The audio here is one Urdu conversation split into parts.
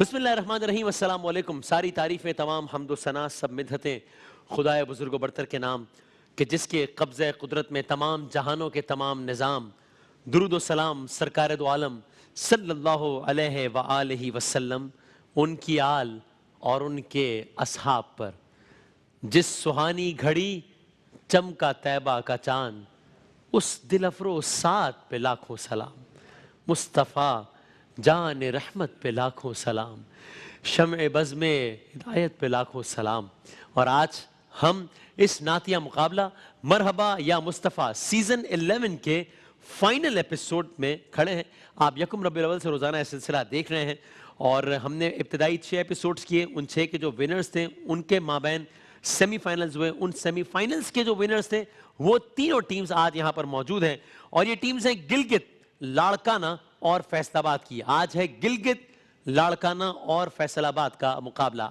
بسم اللہ الرحمن الرحیم، السلام علیکم۔ ساری تعریفیں، تمام حمد و ثنا، سب مدحتیں خدائے بزرگ و برتر کے نام کہ جس کے قبضہ قدرت میں تمام جہانوں کے تمام نظام۔ درود و سلام سرکار دو عالم صلی اللہ علیہ وآلہ وسلم، ان کی آل اور ان کے اصحاب پر۔ جس سہانی گھڑی چمکا طیبہ کا چاند، اس دل افروز ساتھ پہ لاکھوں سلام۔ مصطفیٰ جان رحمت پہ لاکھوں سلام، شمع بزم ہدایت پہ لاکھوں سلام۔ اور آج ہم اس نعتیہ مقابلہ مرحبا یا مصطفیٰ سیزن 11 کے فائنل ایپیسوڈ میں کھڑے ہیں۔ آپ یکم ربیع الاول سے روزانہ یہ سلسلہ دیکھ رہے ہیں، اور ہم نے ابتدائی 6 ایپیسوڈز کیے۔ ان 6 کے جو ونرز تھے ان کے مابین سیمی فائنلز ہوئے۔ ان سیمی فائنلز کے جو ونرز تھے وہ تینوں ٹیمز آج یہاں پر موجود ہیں، اور یہ ٹیمز ہیں گلگت، لاڑکانہ اور فیصل آباد کی۔ آج ہے گلگت، لاڑکانہ اور فیصل آباد کا مقابلہ۔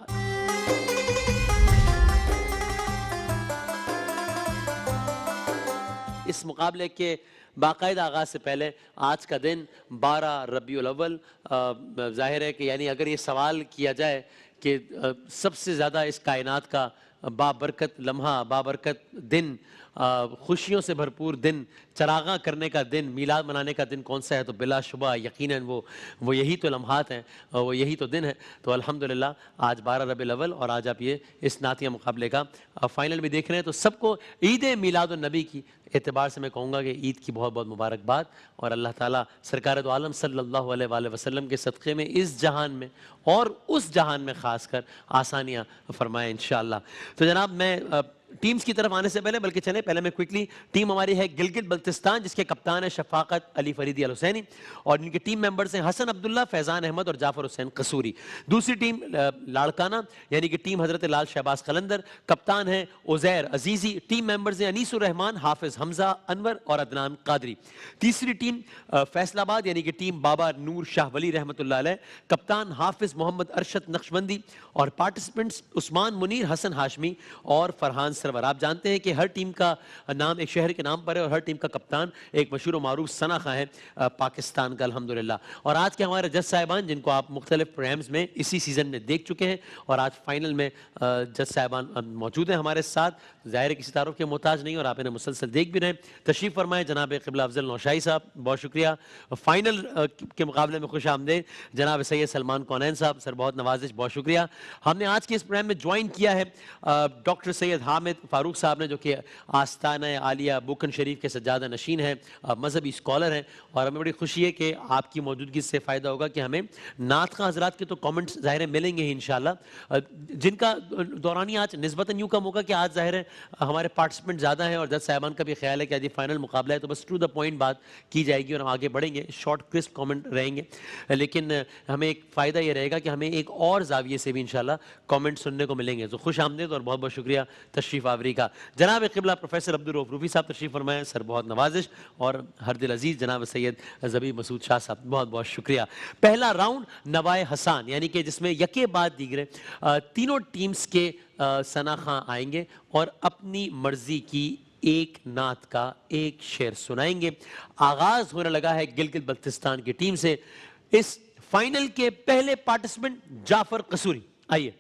اس مقابلے کے باقاعدہ آغاز سے پہلے آج کا دن 12 ربیع الاول، ظاہر ہے کہ یعنی اگر یہ سوال کیا جائے کہ سب سے زیادہ اس کائنات کا بابرکت لمحہ، بابرکت دن، خوشیوں سے بھرپور دن، چراغاں کرنے کا دن، میلاد منانے کا دن کون سا ہے، تو بلا شبہ یقیناً وہ یہی تو لمحات ہیں، وہ یہی تو دن ہے۔ تو الحمدللہ آج 12 ربیع الاول، اور آج آپ یہ اس نعتیہ مقابلے کا فائنل بھی دیکھ رہے ہیں، تو سب کو عید میلاد النبی کی اعتبار سے میں کہوں گا کہ عید کی بہت بہت مبارکباد، اور اللہ تعالیٰ سرکار دو عالم صلی اللہ علیہ وآلہ وسلم کے صدقے میں اس جہان میں اور اس جہان میں خاص کر آسانیاں فرمائیں انشاءاللہ۔ تو جناب، میں ٹیمز کی طرف آنے سے پہلے چلیں، پہلے میں کوئکلی، ٹیم ہماری ہے گلگت بلتستان، جس کے کپتان ہیں شفاقت علی فریدی الحسینی، اور ان کے ٹیم ممبرز ہیں حسن عبداللہ، فیضان احمد اور جعفر حسین قصوری۔ دوسری ٹیم لاڑکانہ یعنی کہ ٹیم حضرت لال شہباز قلندر، کپتان ہیں عزیر عزیزی، ٹیم ممبرز ہیں انیس الرحمان، حافظ حمزہ انور اور عدنان قادری۔ تیسری ٹیم فیصل آباد یعنی کہ ٹیم بابا نور شاہ ولی رحمۃ اللہ علیہ، کپتان حافظ محمد ارشد نقشبندی، اور پارٹیسپنٹس عثمان منیر، حسن ہاشمی اور فرحان سرور۔ آپ جانتے ہیں کہ ہر ٹیم کا نام ایک شہر کے نام پر ہے، اور ہر ٹیم کا کپتان ایک مشہور و معروف ثنا خاں ہے پاکستان کا الحمدللہ۔ اور آج کے ہمارے جج صاحبان، جن کو آپ مختلف پروگرامز میں اسی سیزن میں دیکھ چکے ہیں، اور آج فائنل میں جج صاحبان موجود ہیں ہمارے ساتھ، ظاہر کسی تعارف کے محتاج نہیں، اور آپ انہیں مسلسل دیکھ بھی رہے ہیں۔ تشریف فرمائیں جناب قبلہ افضل نوشائی صاحب، بہت شکریہ۔ فائنل کے مقابلے میں خوش آمدید جناب سید سلمان کونین صاحب، سر بہت نوازش، بہت شکریہ۔ ہم نے آج کے اس پروگرام میں جوائن کیا ہے ڈاکٹر سید حامد فاروق صاحب نے، جو کہ آستانہ عالیہ بوکن شریف کے سجادہ نشین ہیں، مذہبی اسکالر ہیں، اور ہمیں بڑی خوشی ہے کہ آپ کی موجودگی سے فائدہ ہوگا کہ ہمیں نعت خواں حضرات کے تو کامنٹس ظاہر ملیں گے ہی انشاءاللہ، جن کا دورانی آج نسبتاً یوں کم ہوگا کہ آج ظاہر ہے ہمارے پارٹیسپنٹ زیادہ ہیں، اور جج صاحبان کا بھی خیال ہے کہ آج یہ فائنل مقابلہ ہے تو بس ٹو دا پوائنٹ بات کی جائے گی، اور ہم آگے بڑھیں گے، شارٹ کرسپ کامنٹ رہیں گے، لیکن ہمیں ایک فائدہ یہ رہے گا کہ ہمیں ایک اور زاویے سے بھی انشاءاللہ کامنٹ سننے کو ملیں گے۔ تو خوش آمدید اور بہت بہت شکریہ تشریف آوری کا۔ جناب قبلہ پروفیسر عبدالرؤف روفی صاحب تشریف فرمائیں، سر بہت نوازش، اور ہر دل عزیز جناب سید ذبیح مسعود شاہ صاحب، بہت بہت شکریہ۔ پہلا راؤنڈ نوائے حسان یعنی کہ جس میں یکے بعد دیگرے تینوں ٹیمز کے ثنا خاں آئیں گے اور اپنی مرضی کی ایک نعت کا ایک شعر سنائیں گے۔ آغاز ہونے لگا ہے گلگت بلتستان کی ٹیم سے۔ اس فائنل کے پہلے پارٹیسپنٹ جعفر قصوری، آئیے۔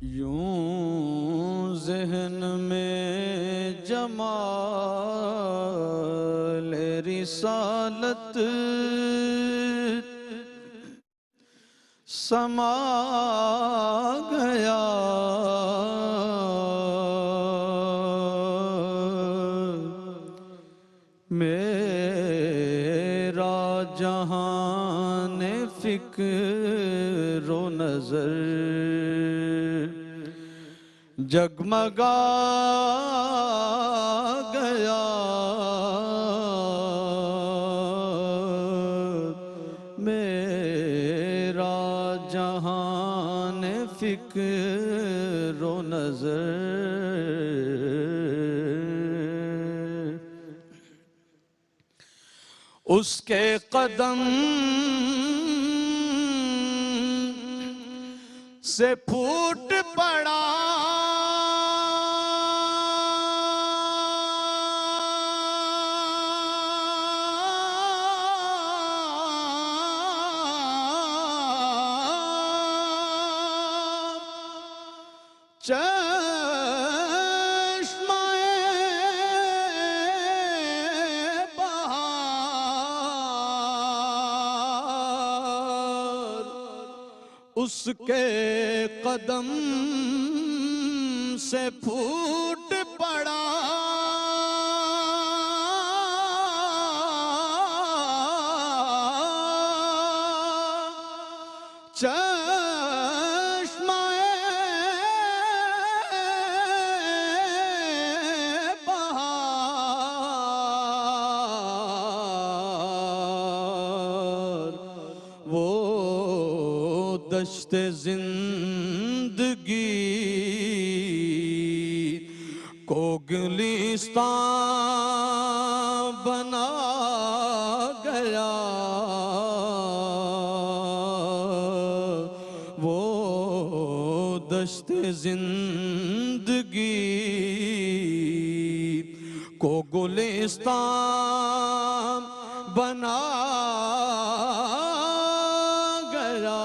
یوں ذہن میں جمال رسالت سما گیا، میرا جہان فکر و نظر جگمگا گیا، میرا جہان فکر و نظر اس کے قدم سے پھوٹ پڑا، چشمہ بہار اس کے قدم سے پھوٹ پڑا چشمہ بہار وہ دشت زندگی کو گلستان بنا گیا وہ دشت زندگی کو گلستان بنا گیا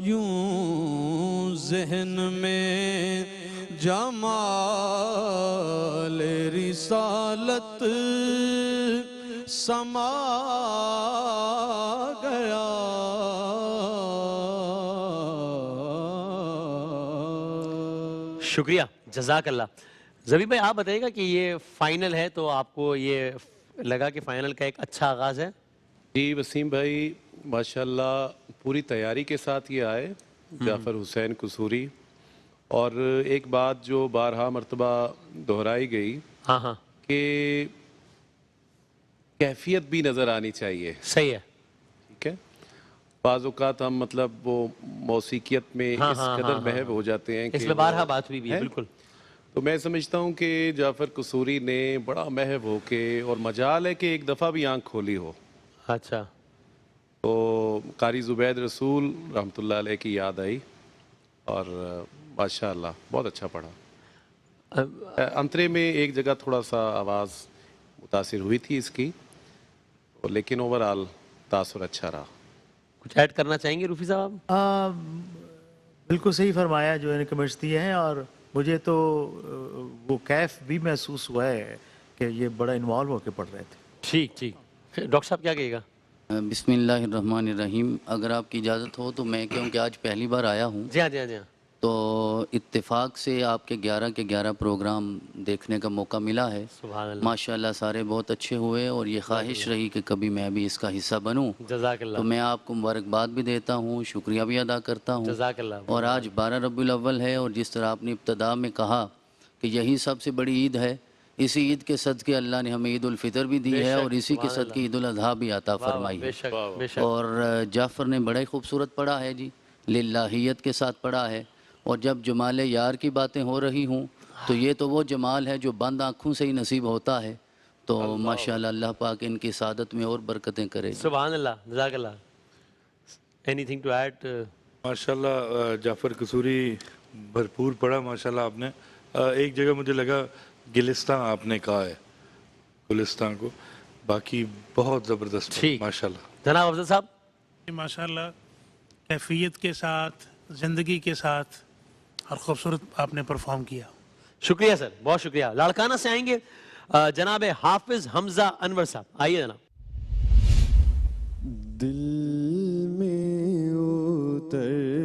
یوں ذہن میں جمال رسالت سما گیا شکریہ، جزاک اللہ۔ زبی بھائی آپ بتائیے گا کہ یہ فائنل ہے تو آپ کو یہ لگا کہ فائنل کا ایک اچھا آغاز ہے؟ جی وسیم بھائی ماشاءاللہ پوری تیاری کے ساتھ یہ آئے جعفر حسین قصوری، اور ایک بات جو بارہا مرتبہ دہرائی گئی ہاں ہاں کہ کیفیت بھی نظر آنی چاہیے، صحیح ہے۔ ٹھیک ہے؟ بعض اوقات ہم مطلب وہ موسیقیت میں ہاں اس ہاں قدر ہاں محو ہو جاتے ہیں اس کہ میں بارہا بات ہوئی بھی ہے، ہیں؟ بالکل۔ تو میں سمجھتا ہوں کہ جعفر قصوری نے بڑا محو ہو کے، اور مجال ہے کہ ایک دفعہ بھی آنکھ کھولی ہو اچھا تو قاری زبید رسول رحمۃ اللہ علیہ کی یاد آئی، اور ماشاءاللہ بہت اچھا پڑھا۔ انترے میں ایک جگہ تھوڑا سا آواز متاثر ہوئی تھی اس کی، لیکن اوورآل تاثر اچھا رہا۔ کچھ ایڈ کرنا چاہیں گے روفی صاحب؟ بالکل صحیح فرمایا جو انہیں کمنٹس دیے ہیں، اور مجھے تو وہ کیف بھی محسوس ہوا ہے کہ یہ بڑا انوالو ہو کے پڑھ رہے تھے۔ ٹھیک ٹھیک، ڈاکٹر صاحب کیا کہے گا؟ بسم اللہ الرحمن الرحیم۔ اگر آپ کی اجازت ہو تو میں کیونکہ آج پہلی بار آیا ہوں جی ہاں جی ہاں جی ہاں، تو اتفاق سے آپ کے 11 کے 11 پروگرام دیکھنے کا موقع ملا ہے۔ سبحان اللہ، ماشاءاللہ سارے بہت اچھے ہوئے، اور یہ خواہش رہی کہ کبھی میں بھی اس کا حصہ بنوں، جزاک تو اللہ، میں آپ کو مبارکباد بھی دیتا ہوں، شکریہ بھی ادا کرتا ہوں۔ جزاک اللہ۔ اور آج 12 ربیع الاول ہے، اور جس طرح آپ نے ابتدا میں کہا کہ یہی سب سے بڑی عید ہے، اسی عید کے صدقے اللہ نے ہمیں عید الفطر بھی دی بے ہے، شک، اور اسی کے سبحان صدقے اللہ، عید الاضحیٰ بھی عطا واہ واہ، فرمائی بے ہے۔ شک بے شک، اور جعفر نے بڑا ہی خوبصورت پڑھا ہے جی، للہیت کے ساتھ پڑھا ہے، اور جب جمال یار کی باتیں ہو رہی ہوں تو یہ تو وہ جمال ہے جو بند آنکھوں سے ہی نصیب ہوتا ہے، تو ماشاءاللہ اللہ پاک ان کی سعادت میں اور برکتیں کرے۔ سبحان اللہ، جزاک اللہ۔ Anything to add? ماشاءاللہ جعفر قصوری بھرپور پڑھا ماشاءاللہ آپ نے۔ ایک جگہ مجھے لگا گلستان آپ نے کہا ہے، گلستان کو، باقی بہت زبردست پڑھا ٹھیک، ماشاءاللہ۔ جناب افضل صاحب؟ ماشاءاللہ کیفیت کے ساتھ، زندگی کے ساتھ، اور خوبصورت آپ نے پرفارم کیا۔ شکریہ سر، بہت شکریہ۔ لاڑکانہ سے آئیں گے جناب حافظ حمزہ انور صاحب، آئیے جناب۔ دل میں اترتے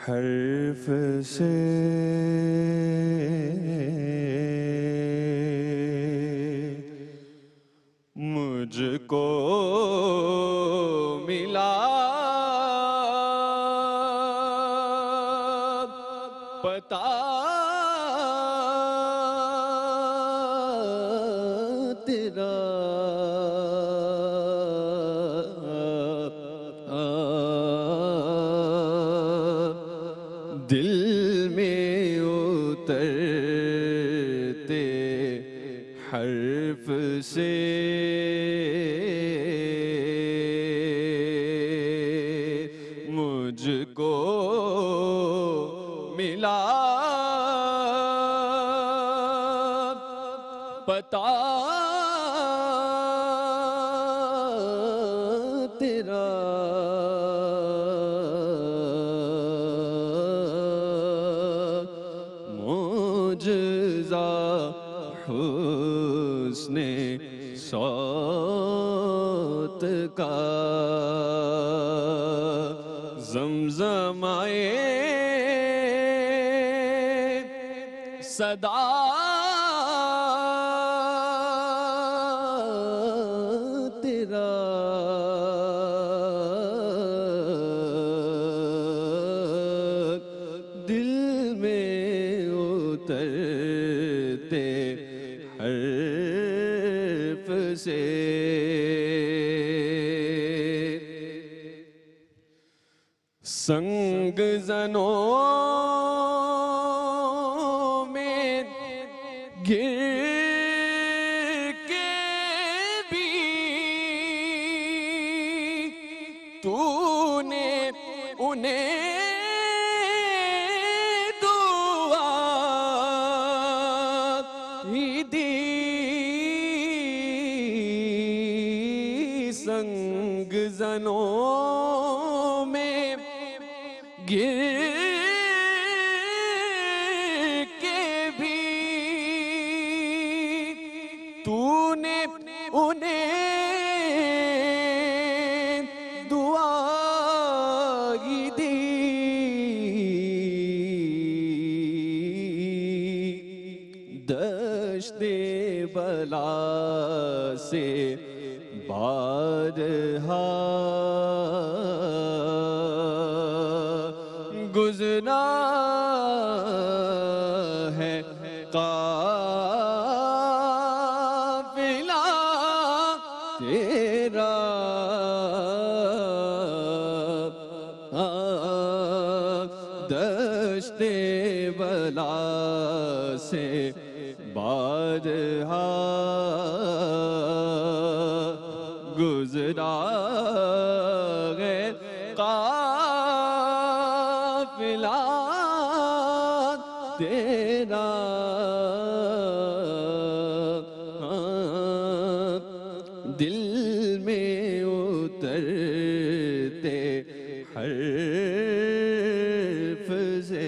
حرف سے مجھ کو ملا پتا تیرا دل میں اترتے حرف سے مجھ کو ملا پتا تیرا معجزہ حسن صوت کا زمزمائے صدا تیرا دل میں اترتے حرف سے سنگ زنوں میں گر کے بھی تو نے انہیں دعا ہی دی سنگ زنوں میں گر کے بھی تو نے انہیں دعا ہی دی دشت بلا سے بارہا گزرا ہے قافلہ تیرا دشت بلا سے بارہا گزرا ہے قافلہ تیرا دل میں اترتے حرف سے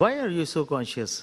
Why are you so conscious?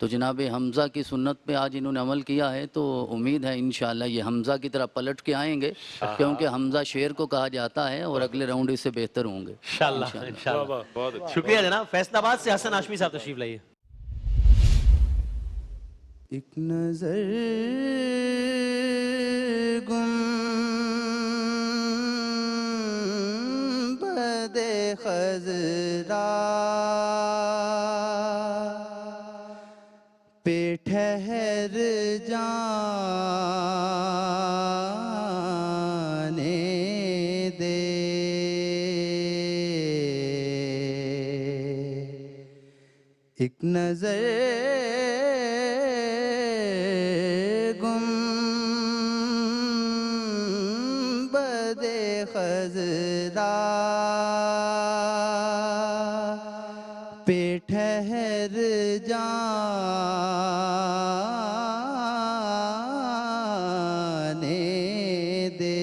تو جناب حمزہ کی سنت پہ آج انہوں نے عمل کیا ہے، تو امید ہے انشاءاللہ یہ حمزہ کی طرح پلٹ کے آئیں گے، کیونکہ حمزہ شیر کو کہا جاتا ہے اور اگلے راؤنڈ اس سے بہتر ہوں گے انشاءاللہ واہ انشاءاللہ. واہ بہت اچھا. شکریہ جناب. فیصل آباد سے حسن ہاشمی صاحب تشریف لائیے. ایک نظر گنبد خضرا پہ ٹھہر جانے دے، ایک نظر گنبد خضرا پہ ٹھہر جانے دے،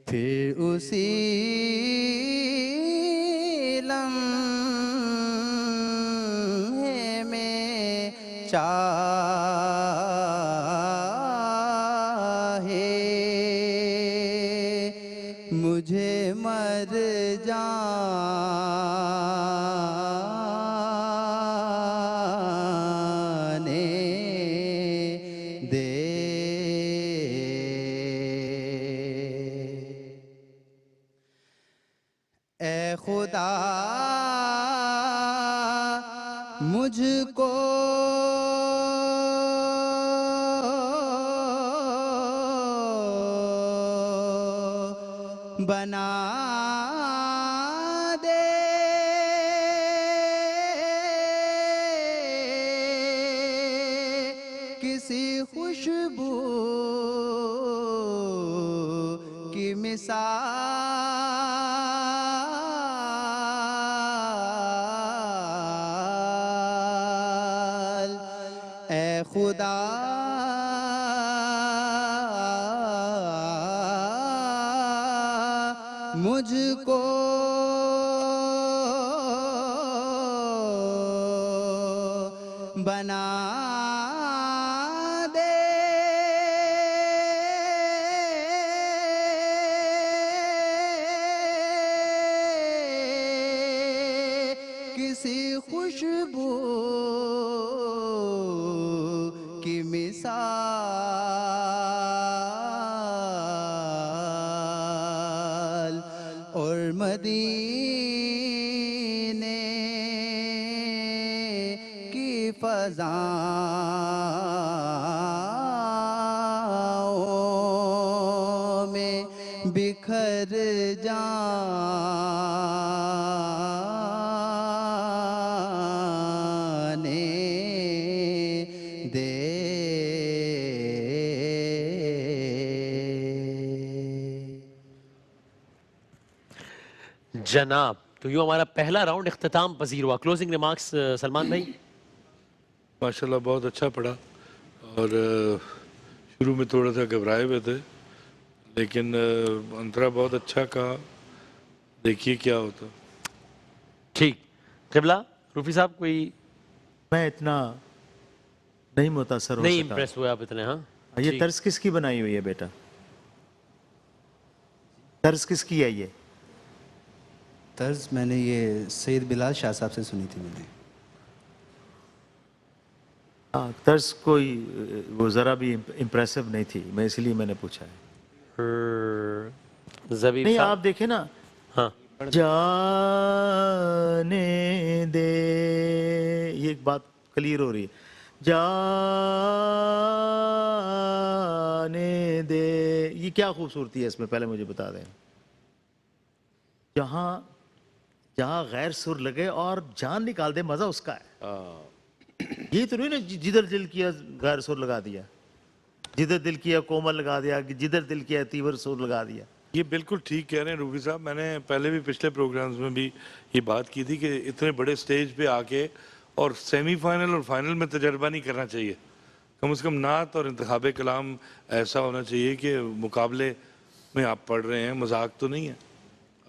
پھر اسی لمحے میں چاہے مجھے مر جانے دے، اے خدا مجھ کو بنا دے، کسی خوشبو کی مثال، اے خدا مجھ کو بنا دے، کسی خوشبو کی مثال، اور مدینے کی فضاؤں میں بکھر جانے دے۔ جناب تو یوں ہمارا پہلا راؤنڈ اختتام پذیر ہوا. کلوزنگ ریمارکس سلمان بھائی. ماشاءاللہ بہت اچھا پڑھا، اور شروع میں تھوڑا سا گھبرائے ہوئے تھے، لیکن انترا بہت اچھا کہا، دیکھیے کیا ہوتا. ٹھیک. قبلہ روفی صاحب کوئی میں اتنا نہیں متاثر ہو نہیں سکا. امپریس ہوئے آپ اتنے؟ ہاں یہ طرز کس کی بنائی ہوئی ہے بیٹا؟ طرز کس کی ہے یہ؟ طرز میں نے یہ سید بلال شاہ صاحب سے سنی تھی میں نے. طرز کوئی وہ ذرا بھی امپریسو نہیں تھی، میں اسی لیے میں نے پوچھا ہے. زبیب نہیں صاحب. آپ دیکھیں نا، ہاں جانے دے، یہ ایک بات کلیئر ہو رہی ہے. جانے دے، یہ کیا خوبصورتی ہے اس میں، پہلے مجھے بتا دیں. جہاں غیر سر لگے اور جان نکال دے، مزہ اس کا ہے. یہ تو نہیں نا جدھر دل کیا غیر سر لگا دیا، جدھر دل کیا کومل لگا دیا، جدھر دل کیا تیور سر لگا دیا. یہ بالکل ٹھیک کہہ رہے ہیں روفی صاحب. میں نے پہلے بھی پچھلے پروگرامز میں بھی یہ بات کی تھی کہ اتنے بڑے سٹیج پہ آ کے اور سیمی فائنل اور فائنل میں تجربہ نہیں کرنا چاہیے. کم از کم نعت اور انتخاب کلام ایسا ہونا چاہیے کہ مقابلے میں آپ پڑھ رہے ہیں، مذاق تو نہیں ہے.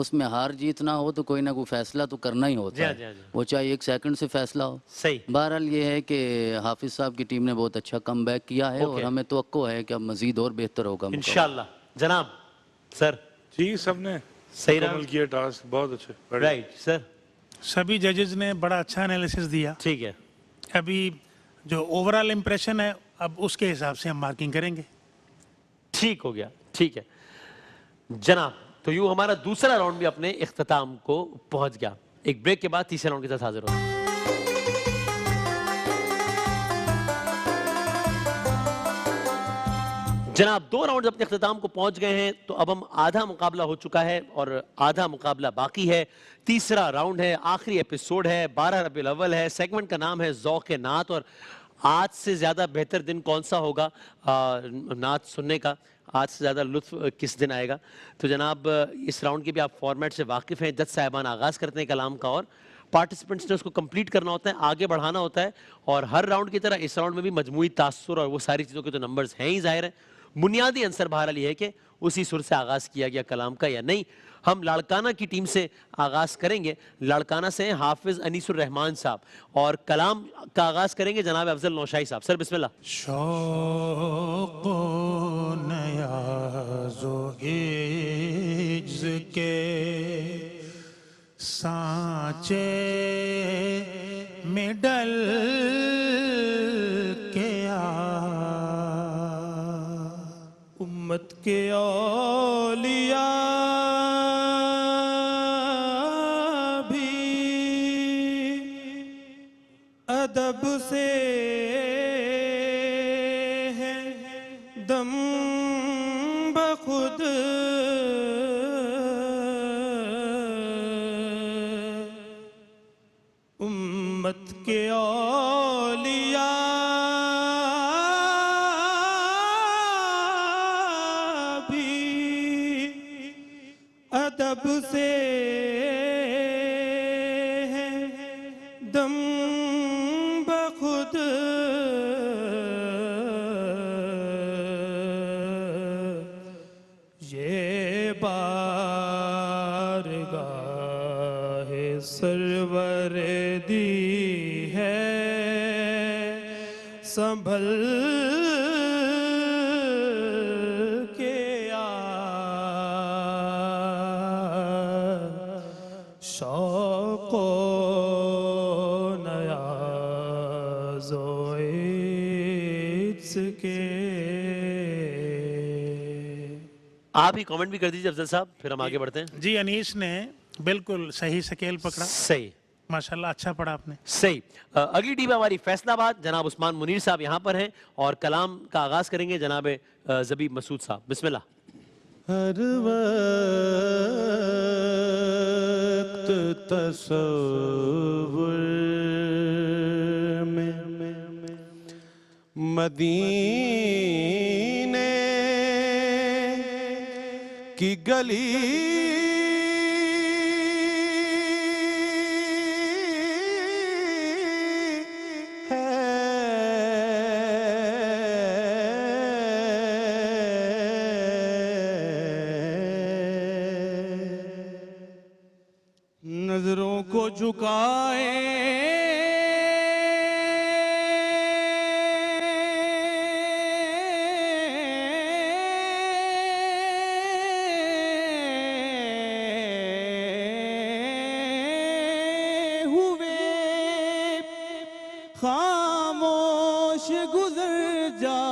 اس میں ہار جیتنا ہو تو کوئی نہ کوئی فیصلہ تو کرنا ہی ہوتا جی ہے، جی جی وہ چاہے 1 سیکنڈ سے فیصلہ ہو۔ صحیح بہرحال یہ ہے کہ حافظ صاحب کی ٹیم نے بہت اچھا کم بیک کیا ہے اور ہمیں توقع ہے کہ اب مزید اور بہتر ہوگا مقابلہ۔ انشاءاللہ جناب سر جی سب نے صحیح رہا مکمل کیا ٹاسک، بہت اچھے بڑھیا۔ رائٹ سر سبھی ججز نے بڑا اچھا انالیسس دیا۔ ٹھیک ہے ابھی جو اوورال امپریشن ہے اب اس کے حساب سے ہم مارکنگ کریں گے۔ ٹھیک ہو گیا ٹھیک ہے جناب تو یوں ہمارا دوسرا راؤنڈ بھی اپنے اختتام کو پہنچ گیا ایک بریک کے بعد تیسرے راؤنڈ کے ساتھ حاضر ہوتا ہوں جناب 2 راؤنڈز اپنے اختتام کو پہنچ گئے ہیں تو اب ہم آدھا مقابلہ ہو چکا ہے اور آدھا مقابلہ باقی ہے تیسرا راؤنڈ ہے آخری ایپیسوڈ ہے 12 ربیع الاول ہے سیگمنٹ کا نام ہے ذوق نعت اور آج سے زیادہ بہتر دن کون سا ہوگا نعت سننے کا آج سے زیادہ لطف کس دن آئے گا تو جناب اس راؤنڈ کے بھی آپ فارمیٹ سے واقف ہیں جج صاحبان آغاز کرتے ہیں کلام کا اور پارٹیسپنٹس نے اس کو کمپلیٹ کرنا ہوتا ہے آگے بڑھانا ہوتا ہے اور ہر راؤنڈ کی طرح اس راؤنڈ میں بھی مجموعی تاثر اور وہ ساری چیزوں کے تو نمبرز ہیں ہی ظاہر ہے بنیادی عنصر بہرحال یہ ہے کہ اسی سر سے آغاز کیا گیا کلام کا یا نہیں ہم لاڑکانہ کی ٹیم سے آغاز کریں گے لاڑکانہ سے حافظ انیس الرحمان صاحب اور کلام کا آغاز کریں گے جناب افضل نوشائی صاحب سر بسم اللہ شوق و نیاز و عجز کے سانچے میں ڈل کے امت کے اولیاء بھی ادب سے ہیں دم بخود امت کے اولیاء ادب سے ہے دم بخود یہ بارگاہ سرور دی ہے سنبھل شوق و نیاز و عجز کے آپ ہی کامنٹ بھی کر دیجئے افضل صاحب پھر ہم آگے بڑھتے ہیں جی انیس نے بالکل صحیح سکیل پکڑا صحیح ماشاءاللہ اچھا پڑھا آپ نے صحیح اگلی ٹیم ہماری فیصل آباد جناب عثمان منیر صاحب یہاں پر ہیں اور کلام کا آغاز کریں گے جناب زبیب مسعود صاحب بسم اللہ ہر وقت تصور میں مدینے کی گلی نظروں کو جھکائے ہوئے خاموش گزر جا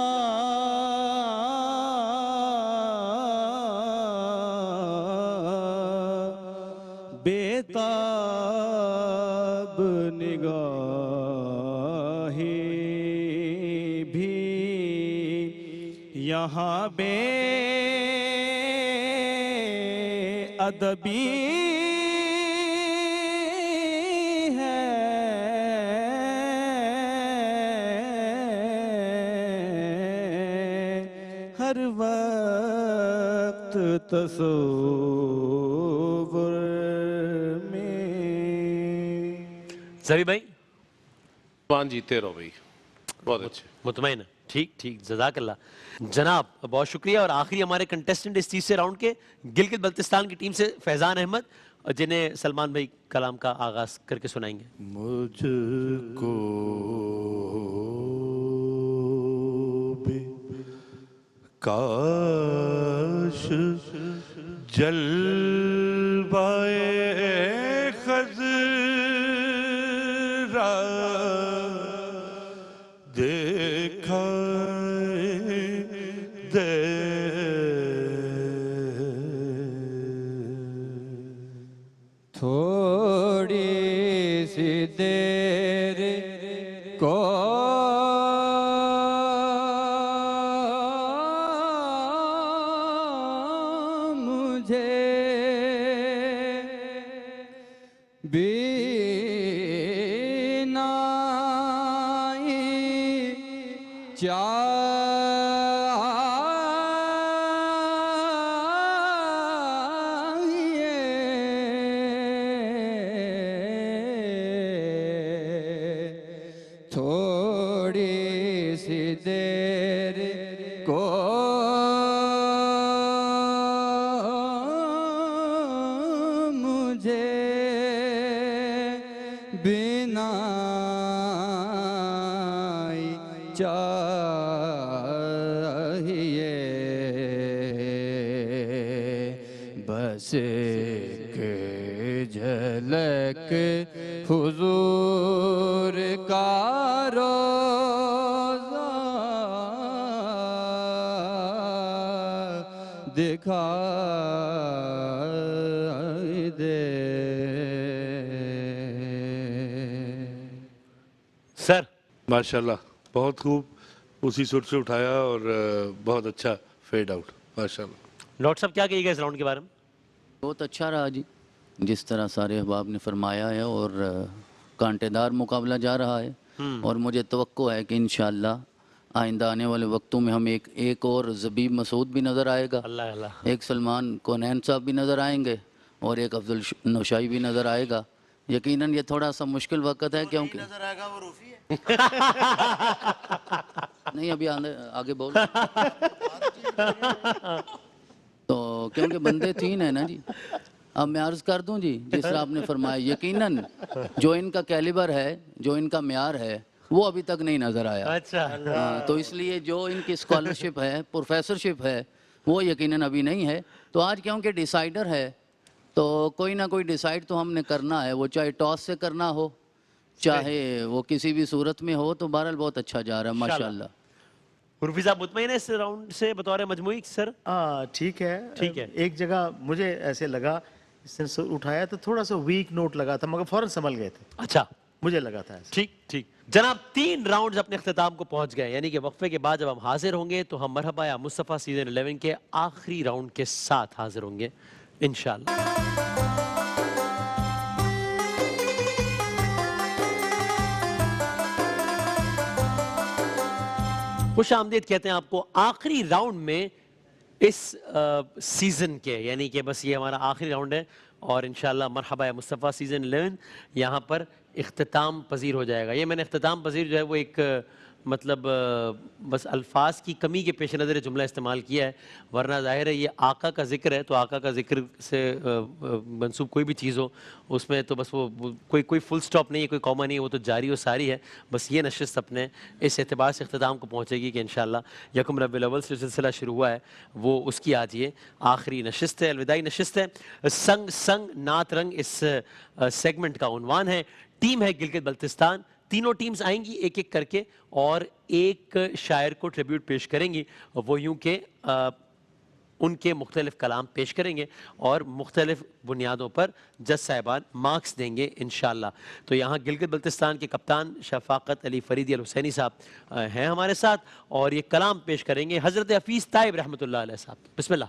بیتاب نگاہیں بھی یہاں بے ادبی ہے ہر وقت تصور زبی بھائی عثمان جیتے رہو بھائی بہت اچھے مطمئن ہے ٹھیک ٹھیک، جزاک اللہ جناب، بہت شکریہ. اور آخری ہمارے کنٹیسٹنٹ اس تیسرے راؤنڈ کے گلگت بلتستان کی ٹیم سے فیضان احمد، جنہیں سلمان بھائی کلام کا آغاز کر کے سنائیں گے. مجھ کو بھی کاش جلوائے خضرا دکھائے دے. تھوڑی سی دیر کو مجھے بینائی چاہیے تھوڑی سی دیر کو مجھے بینائی چاہیے بس ایک جھلک حضور کا روضہ دکھائی دے. سر ماشاءاللہ بہت خوب اسی سر سے اٹھایا اور بہت اچھا فیڈ آؤٹ ماشاءاللہ. ڈاکٹر صاحب کیا کہیے گا اس راؤنڈ کے بارے میں؟ بہت اچھا رہا جی، جس طرح سارے احباب نے فرمایا ہے، اور کانٹے دار مقابلہ جا رہا ہے. اور مجھے توقع ہے کہ انشاءاللہ آئندہ آنے والے وقتوں میں ہم ایک اور زبیب مسعود بھی نظر آئے گا، اللہ اللہ. ایک سلمان کونین صاحب بھی نظر آئیں گے، اور ایک افضل نوشائی بھی نظر آئے گا. یقیناً یہ تھوڑا سا مشکل وقت ہے کیونکہ نہیں ابھی آگے بول تو کیونکہ بندے تین ہیں نا جی. اب میں عرض کر دوں جی، جس طرح آپ نے فرمایا، یقیناً جو ان کا کیلیبر ہے، جو ان کا معیار ہے، وہ ابھی تک نہیں نظر آیا. اچھا تو اس لیے جو ان کی اسکالرشپ ہے، پروفیسرشپ ہے، وہ یقیناً ابھی نہیں ہے. تو آج کیونکہ ڈیسائیڈر ہے تو کوئی نہ کوئی ڈیسائیڈ تو ہم نے کرنا ہے، وہ چاہے ٹاس سے کرنا ہو چاہے وہ کسی بھی صورت میں ہو. تو بہرحال بہت اچھا جا رہا ہے ماشاءاللہ. عرفی صاحب مطمئن ہے اس راؤنڈ سے بطور مجموعی سر؟ ٹھیک ہے. ٹھیک ہے. ایک جگہ مجھے ایسے لگا اس نے اٹھایا تو تھوڑا سا ویک نوٹ لگا تھا، مگر فوراً سنبھل گئے تھے، اچھا مجھے لگا تھا ایسا. ٹھیک ٹھیک جناب، 3 راؤنڈز اپنے اختتام کو پہنچ گئے، یعنی کہ وقفے کے بعد جب ہم حاضر ہوں گے تو ہم مرحبا یا مصطفیٰ سیزن 11 کے آخری راؤنڈ کے ساتھ حاضر ہوں گے انشاءاللہ. خوش آمدید کہتے ہیں آپ کو آخری راؤنڈ میں اس سیزن کے، یعنی کہ بس یہ ہمارا آخری راؤنڈ ہے اور انشاءاللہ مرحبا یا مصطفیٰ سیزن 11 یہاں پر اختتام پذیر ہو جائے گا. یہ میں نے اختتام پذیر جو ہے وہ ایک مطلب بس الفاظ کی کمی کے پیش نظر جملہ استعمال کیا ہے، ورنہ ظاہر ہے یہ آقا کا ذکر ہے تو آقا کا ذکر سے منسوب کوئی بھی چیز ہو اس میں تو بس وہ کوئی فل سٹاپ نہیں ہے، کوئی کاما نہیں ہے، وہ تو جاری و ساری ہے. بس یہ نشست اپنے اس اعتبار سے اختتام کو پہنچے گی کہ انشاءاللہ یکم ربیع الاول سے سلسلہ شروع ہوا ہے وہ اس کی آج یہ آخری نشست ہے، الوداعی نشست ہے. سنگ سنگ نعت رنگ اس سیگمنٹ کا عنوان ہے. ٹیم ہے گلگت بلتستان. تینوں ٹیمز آئیں گی ایک ایک کر کے اور ایک شاعر کو ٹریبیوٹ پیش کریں گی. وہ یوں کہ ان کے مختلف کلام پیش کریں گے اور مختلف بنیادوں پر جج صاحبان مارکس دیں گے انشاءاللہ. تو یہاں گلگت بلتستان کے کپتان شفاقت علی فریدی الحسینی صاحب ہیں ہمارے ساتھ اور یہ کلام پیش کریں گے حضرت حفیظ طائب رحمۃ اللہ علیہ صاحب. بسم اللہ.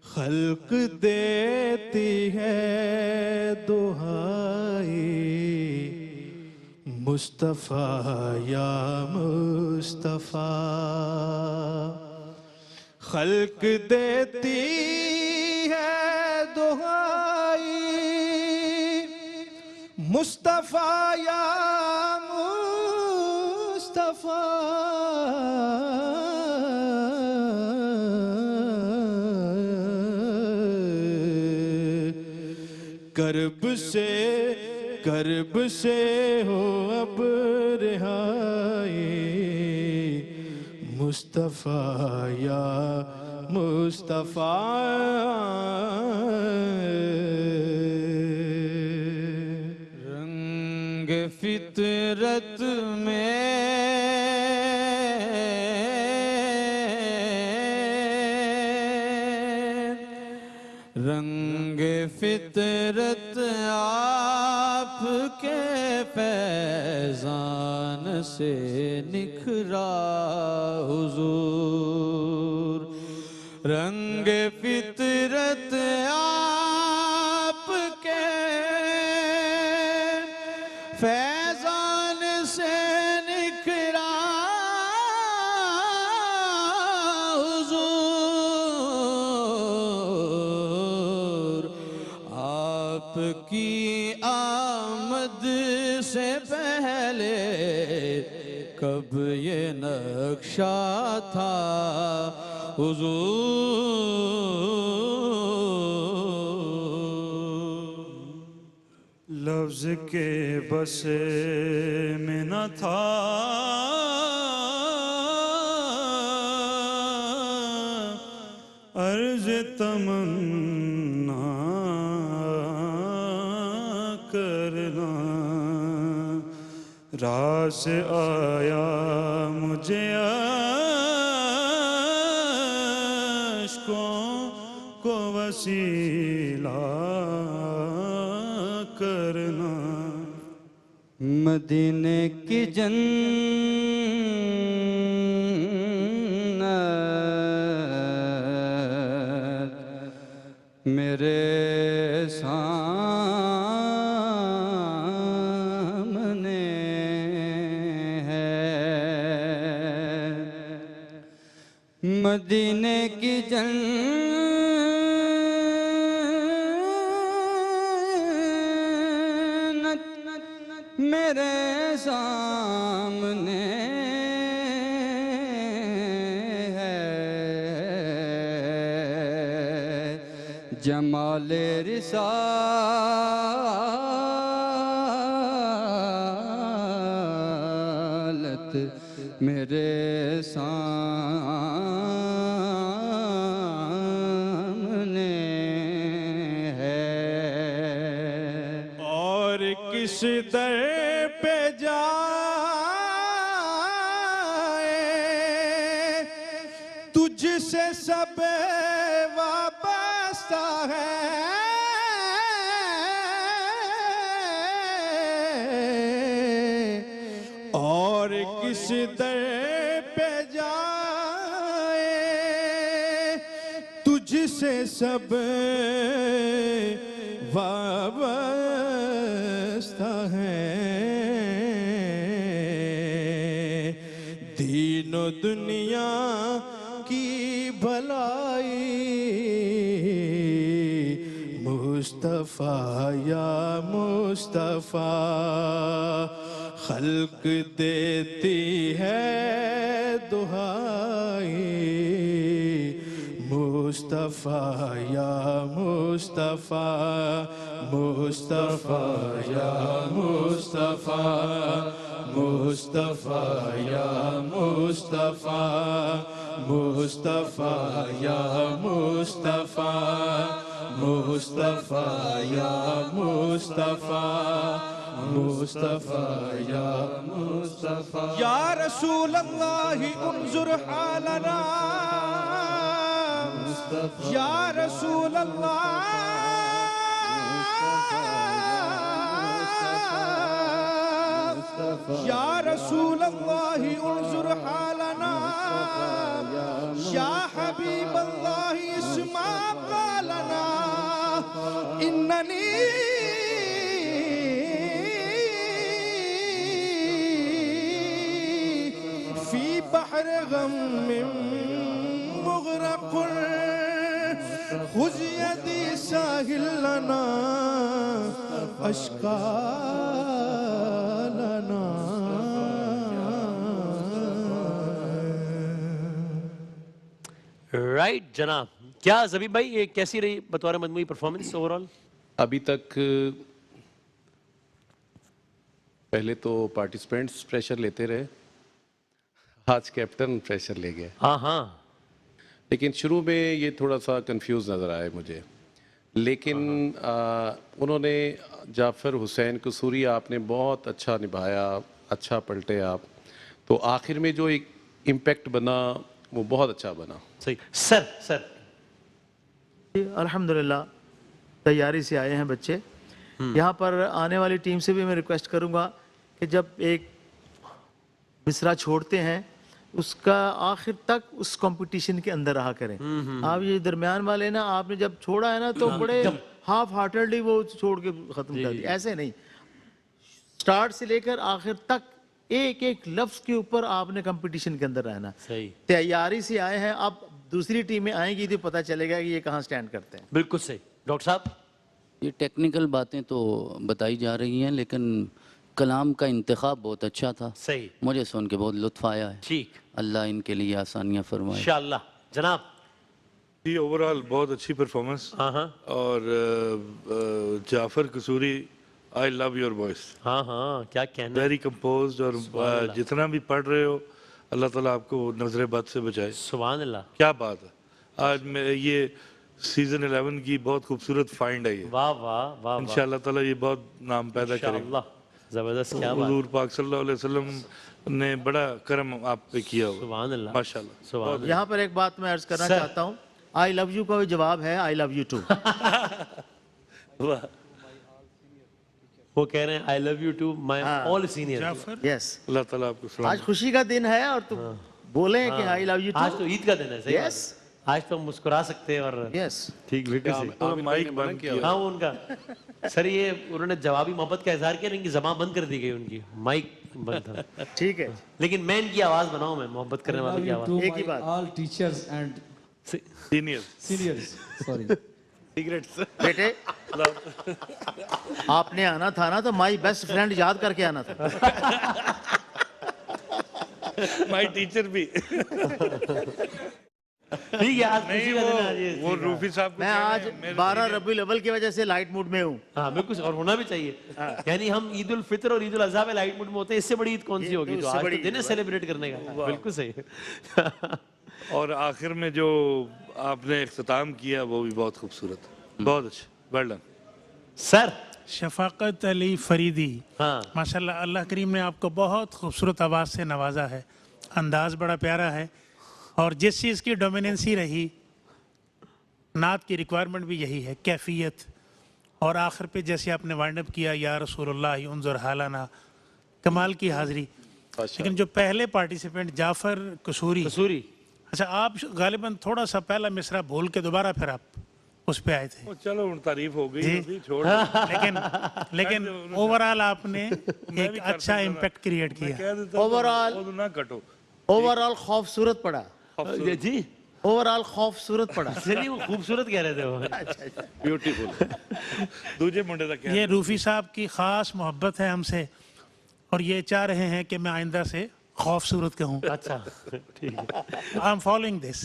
خلق دیتی ہے دہائی مصطفیٰ یا مصطفیٰ، خلق دیتی ہے دہائی مصطفیٰ یا مصطفیٰ کرب سے ہو اب رہائی مصطفیٰ یا مصطفیٰ رنگ فطرت میں رنگ فطرت آپ کے فیضان سے نکھرا حضور رنگ فطرت آپ کے فیضان سے نکھرا حضور آپ کی آمد سے پہلے کب یہ نقشہ تھا حضور لفظ کے بس میں نہ تھا عرض تمنا کرنا راہ سے آیا مجھے عشقوں کو وسیلہ کرنا مدینے کی جنت میرے سامنے ہے مدینے کی جنت میرے سامنے ہے جمال رسالت میرے سامنے ہے اور کس در پہ جائے تجھ سے سب وابستہ ہے اور کس در پہ جائے تجھ سے سب وابستہ ہے دین و دنیا کی بھلائی مصطفیٰ یا مصطفیٰ خلق دیتی ہے دہائی مصطفیٰ یا مصطفیٰ مصطفیٰ یا مصطفیٰ مصطفیٰ یا مصطفیٰ مصطفیٰ یا مصطفیٰ مصطفیٰ یا مصطفیٰ مصطفیٰ یا مصطفیٰ یا رسول اللہ انظر حالنا یا رسول اللہ یا رسول اللہ انظر حالنا یا حبیب اللہ اسمع قالنا اننی فی بحر غم مغرق خذ يدي ساهل لنا أشكالنا. رائٹ جناب. کیا زبیب بھائی یہ کیسی رہی بطور مجموعی پرفارمنس اوور آل؟ ابھی تک پہلے تو پارٹیسپینٹس پریشر لیتے رہے, آج کیپٹن پریشر لے گئے. ہاں ہاں, لیکن شروع میں یہ تھوڑا سا کنفیوز نظر آئے مجھے, لیکن انہوں نے جعفر حسین قصوری آپ نے بہت اچھا نبھایا, اچھا پلٹے آپ, تو آخر میں جو ایک امپیکٹ بنا وہ بہت اچھا بنا. صحیح. سر الحمدللہ تیاری سے آئے ہیں بچے. یہاں پر آنے والی ٹیم سے بھی میں ریکویسٹ کروں گا کہ جب ایک مصرع چھوڑتے ہیں اس کا آخر تک اس کمپٹیشن کے اندر رہا کریں. آپ یہ درمیان والے نا, آپ نے جب چھوڑا ہے نا تو بڑے ہاف ہارٹڈلی وہ چھوڑ کے ختم کر دیا. ایسے نہیں, سٹارٹ سے لے کر آخر تک ایک ایک لفظ کے اوپر آپ نے کمپٹیشن کے اندر رہنا. صحیح. تیاری سے آئے ہیں, اب دوسری ٹیمیں آئیں گی تو پتہ چلے گا کہ یہ کہاں سٹینڈ کرتے ہیں. بالکل صحیح. ڈاکٹر صاحب یہ ٹیکنیکل باتیں تو بتائی جا رہی ہیں, لیکن کلام کا انتخاب بہت اچھا تھا. صحیح. مجھے سن کے بہت لطف آیا ہے. ٹھیک, اللہ ان کے لیے آسانیاں فرمائے. انشاءاللہ. جناب جی اوور آل بہت اچھی پرفارمنس, ہاں ہاں اور جعفر قصوری آئی لو یور وائس, ہاں ہاں, کیا کہنا. ویری کمپوزڈ, اور جتنا بھی پڑھ رہے ہو اللہ تعالیٰ آپ کو نظر بد سے بچائے. سبحان اللہ. کیا بات ہے, آج میں یہ سیزن 11 کی بہت خوبصورت فائنڈ ہے یہ. واہ واہ واہ, انشاءاللہ تعالیٰ یہ بہت نام پیدا کرے. انشاءاللہ. زبردست. کیا بات. حضور پاک صلی اللہ علیہ وسلم نے بڑا کرم آپ پہ کیا ہوا. سبحان اللہ. ماشاءاللہ. سبحان اللہ. یہاں پر ایک بات میں عرض کرنا چاہتا ہوں, آئی لو یو کا بھی جواب ہے آئی لو یو ٹو. وہ کہہ رہے ہیں I love you to my all senior. Jafar yes, اللہ تعالیٰ آپ کو سلام. آج خوشی کا دن ہے اور تم بولیں کہ آئی لو یو آج ٹو. تو عید کا دن ہے. صحیح بات Yes. ہے. آج تو ہم مسکرا سکتے ہیں. اور یس, ٹھیک, بالکل صحیح. مائک بند کیا. ہاں وہ ان کا سر, یہ انہوں نے جوابی محبت کا اظہار کیا, ان کی زبان بند کر دی گئی, ان کی مائک بند تھا. ٹھیک ہے. لیکن میں ان کی آواز بناؤں, میں محبت کرنے والوں کی آواز. ایک ہی بات, all teachers and senior seniors. Sorry. بیٹے آپ نے آنا تھا نا تو مائی بیسٹ فرینڈ یاد کر کے آنا تھا. مائی ٹیچر بھی. ٹھیک ہے, آج خوشی کا دن ہے. وہ روفی صاحب کو میں آج 12 ربیع الاول کی وجہ سے لائٹ موڈ میں ہوں. ہاں بالکل, اور ہونا بھی چاہیے. یعنی ہم عید الفطر اور عید الاضحیٰ میں لائٹ موڈ میں ہوتے ہیں, اس سے بڑی عید کون سی ہوگی. تو آج تو دن ہے سیلیبریٹ کرنے کا. بالکل صحیح. اور آخر میں جو آپ نے اختتام کیا وہ بھی بہت خوبصورت, بہت اچھا, ویل ڈن. سر شفاقت علی فریدی, ہاں ماشاءاللہ اللہ کریم نے آپ کو بہت خوبصورت آواز سے نوازا ہے. انداز بڑا پیارا ہے, اور جس چیز کی ڈومیننسی رہی, نعت کی ریکوائرمنٹ بھی یہی ہے, کیفیت. اور آخر پہ جیسے آپ نے وائنڈ اپ کیا یا رسول اللہ انظر حالنا, کمال کی حاضری. لیکن جو پہلے پارٹیسپینٹ جعفر قصوری, اچھا آپ غالباً تھوڑا سا پہلا مصرع بھول کے دوبارہ پھر آپ اس پہ آئے تھے. چلو تعریف ہو گئی, جی. چھوڑ. لیکن اوور آل آپ نے ایک اچھا امپیکٹ کریٹ کیا. نہ کٹو. اوور آل خوبصورت پڑا. جی, اوور آل خوبصورت پڑا. چلیے وہ خوبصورت کہہ رہے تھے وہ. بیوٹیفل. دوجے منڈے تک یہ روفی صاحب کی خاص محبت ہے ہم سے, اور یہ چاہ رہے ہیں کہ میں آئندہ سے خوبصورت کہوں. اچھا ٹھیک ہے. I am following this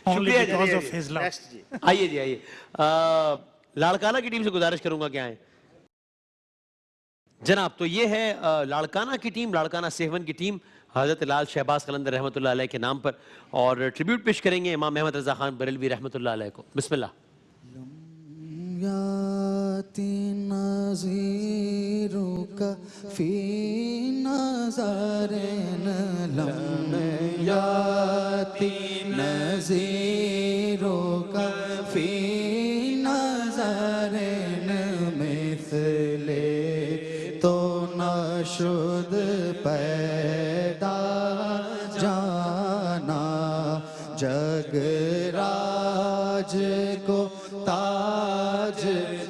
only شکریہ because of his love. آئیے جی, آئیے. لاڑکانہ کی ٹیم سے گزارش کروں گا کہ آئیں جناب. تو یہ ہے لاڑکانہ کی ٹیم, لاڑکانہ 7 کی ٹیم, حضرت لال شہباز قلندر رحمۃ اللہ علیہ کے نام پر, اور ٹریبیوٹ پیش کریں گے امام محمد رضا خان بریلوی رحمۃ اللہ علیہ کو. بسم اللہ. نظیرک فی نظرن لم یاتی نظیرک فی نظرن مثل تو نشد پیدا جانا جگ راج کو تاج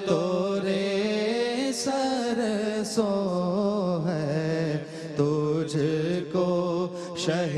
تورے سر سو ہے تجھ کو شہ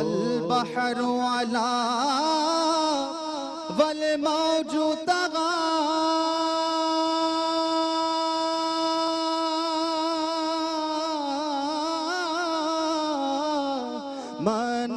البحر على والموج طغى من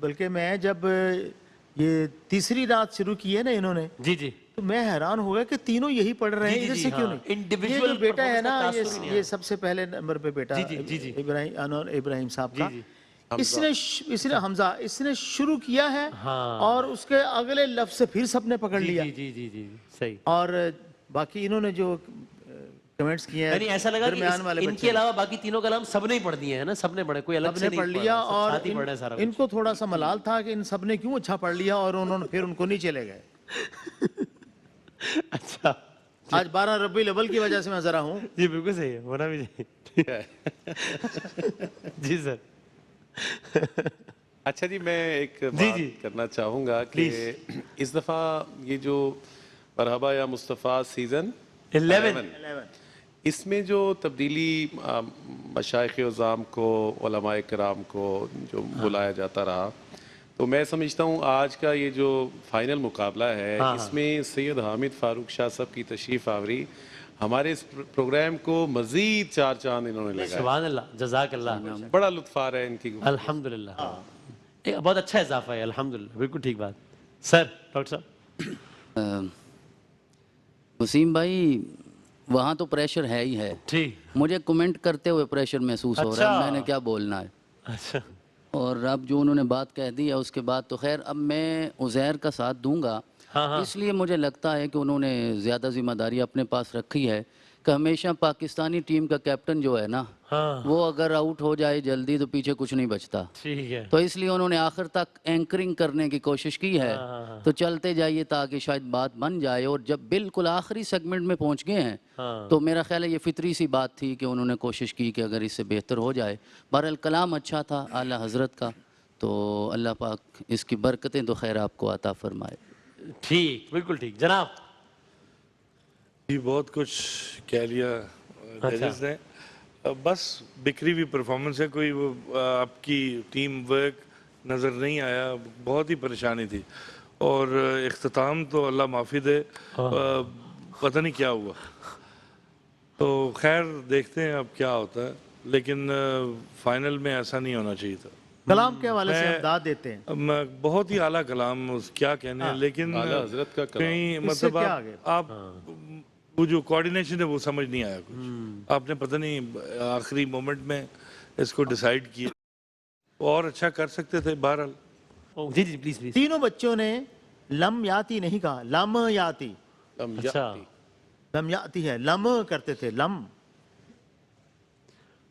بلکہ میں جب یہ تیسری رات شروع کی ہے نا انہوں نے جی جی تو میں حیران ہو گیا کہ تینوں یہی پڑھ رہے ہیں, ادھر سے کیوں نہیں. یہ جو بیٹا ہے نا یہ سب سے پہلے نمبر پہ بیٹا ابراہیم انور ابراہیم صاحب کا, اس نے حمزہ اس نے شروع کیا ہے اور اس کے اگلے لفظ سے پھر سب نے پکڑ لیا. جی جی جی صحیح. اور باقی انہوں نے جو کمنٹس کیے ہیں یعنی ایسا لگا کہ درمیان والے ان کے علاوہ باقی تینوں کلام سب نے پڑھ دیے ہیں نا, سب نے پڑھے, کوئی الگ سے نہیں پڑھ لیا. اور سارا ان کو تھوڑا سا ملال تھا کہ ان سب نے کیوں اچھا پڑھ لیا اور انہوں نے پھر ان کو نہیں چلے گئے. اچھا آج 12 ربیع الاول کی وجہ سے میں ذرا ہوں. جی بالکل صحیح ہے, ہونا بھی چاہیے. جی سر. اچھا جی, میں ایک بات کرنا چاہوں گا کہ اس دفعہ یہ جو مرحبا یا مصطفیٰ سیزن 11 اس میں جو تبدیلی مشائخ عظام کو, علماء کرام کو جو بلایا جاتا رہا, تو میں سمجھتا ہوں آج کا یہ جو فائنل مقابلہ ہے اس میں سید حامد فاروق شاہ صاحب کی تشریف آوری ہمارے اس پروگرام کو مزید 4 چاند انہوں نے لگائے. سبحان اللہ, جزاک اللہ. بڑا لطف آ رہا ہے ان کی. الحمدللہ, بہت اچھا اضافہ ہے. الحمدللہ, بالکل ٹھیک بات. سر ڈاکٹر صاحب. وسیم بھائی, وہاں تو پریشر ہے ہی ہے, ٹھیک. مجھے کمنٹ کرتے ہوئے پریشر محسوس ہو رہا ہے, میں نے کیا بولنا ہے. اچھا. اور اب جو انہوں نے بات کہہ دی ہے اس کے بعد تو خیر اب میں عزیر کا ساتھ دوں گا, اس لیے مجھے لگتا ہے کہ انہوں نے زیادہ ذمہ داری اپنے پاس رکھی ہے کہ ہمیشہ پاکستانی ٹیم کا کیپٹن جو ہے نا وہ اگر آؤٹ ہو جائے جلدی تو پیچھے کچھ نہیں بچتا. ٹھیک ہے. تو اس لیے انہوں نے آخر تک اینکرنگ کرنے کی کوشش کی ہے. تو چلتے جائیے تاکہ شاید بات بن جائے, اور جب بالکل آخری سیگمنٹ میں پہنچ گئے ہیں تو میرا خیال ہے یہ فطری سی بات تھی کہ انہوں نے کوشش کی کہ اگر اس سے بہتر ہو جائے. بہرحال کلام اچھا تھا اعلیٰ حضرت کا, تو اللہ پاک اس کی برکتیں تو خیر آپ کو عطا فرمائے. ٹھیک, بالکل ٹھیک. جناب. جی بہت کچھ کہہ لیا ججز نے, بس بکھری ہوئی پرفارمنس ہے, کوئی وہ آپ کی ٹیم ورک نظر نہیں آیا, بہت ہی پریشانی تھی. اور اختتام تو اللہ معافی دے, پتہ نہیں کیا ہوا. تو خیر دیکھتے ہیں اب کیا ہوتا ہے, لیکن فائنل میں ایسا نہیں ہونا چاہیے تھا. کلام کے حوالے سے امداد دیتے ہیں, بہت ہی اعلیٰ کلام, کیا کہنے ہیں, لیکن حضرت کا کلام کہیں مطلب آپ وہ جو کوارڈینیشن ہے وہ سمجھ نہیں آیا کچھ. آپ نے پتہ نہیں آخری مومنٹ میں اس کو ڈیسائیڈ کیا, اور اچھا کر سکتے تھے. بہرحال جی جی پلیز پلیز. تینوں بچوں نے لم یاتی نہیں کہا, لم یاتی. اچھا. لم یاتی ہے, لم کرتے تھے, لم.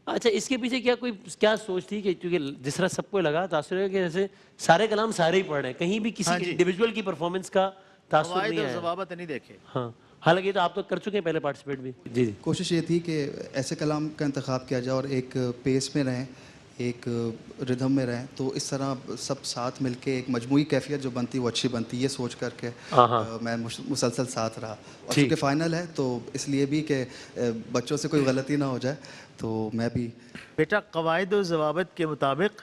اچھا, اس کے پیچھے کیا سوچ تھی کہ چونکہ جس طرح سب کو لگا تاثر ہے کہ جیسے سارے کلام سارے ہی پڑھ رہے ہیں, کہیں بھی کسی انڈیویجول کی پرفارمنس کا تاثر نہیں قواعد ہے. اور ضوابط نہیں دیکھے. ہاں, حالانکہ تو آپ تو کر چکے ہیں پہلے پارٹیسپیٹ بھی. جی جی. کوشش یہ تھی کہ ایسے کلام کا انتخاب کیا جائے اور ایک پیس میں رہیں, ایک ردھم میں رہیں, تو اس طرح سب ساتھ مل کے ایک مجموعی کیفیت جو بنتی وہ اچھی بنتی, یہ سوچ کر کے میں مسلسل ساتھ رہا. اور چونکہ فائنل ہے تو اس لیے بھی کہ بچوں سے کوئی غلطی نہ ہو جائے, تو میں بھی. بیٹا قواعد و ضوابط کے مطابق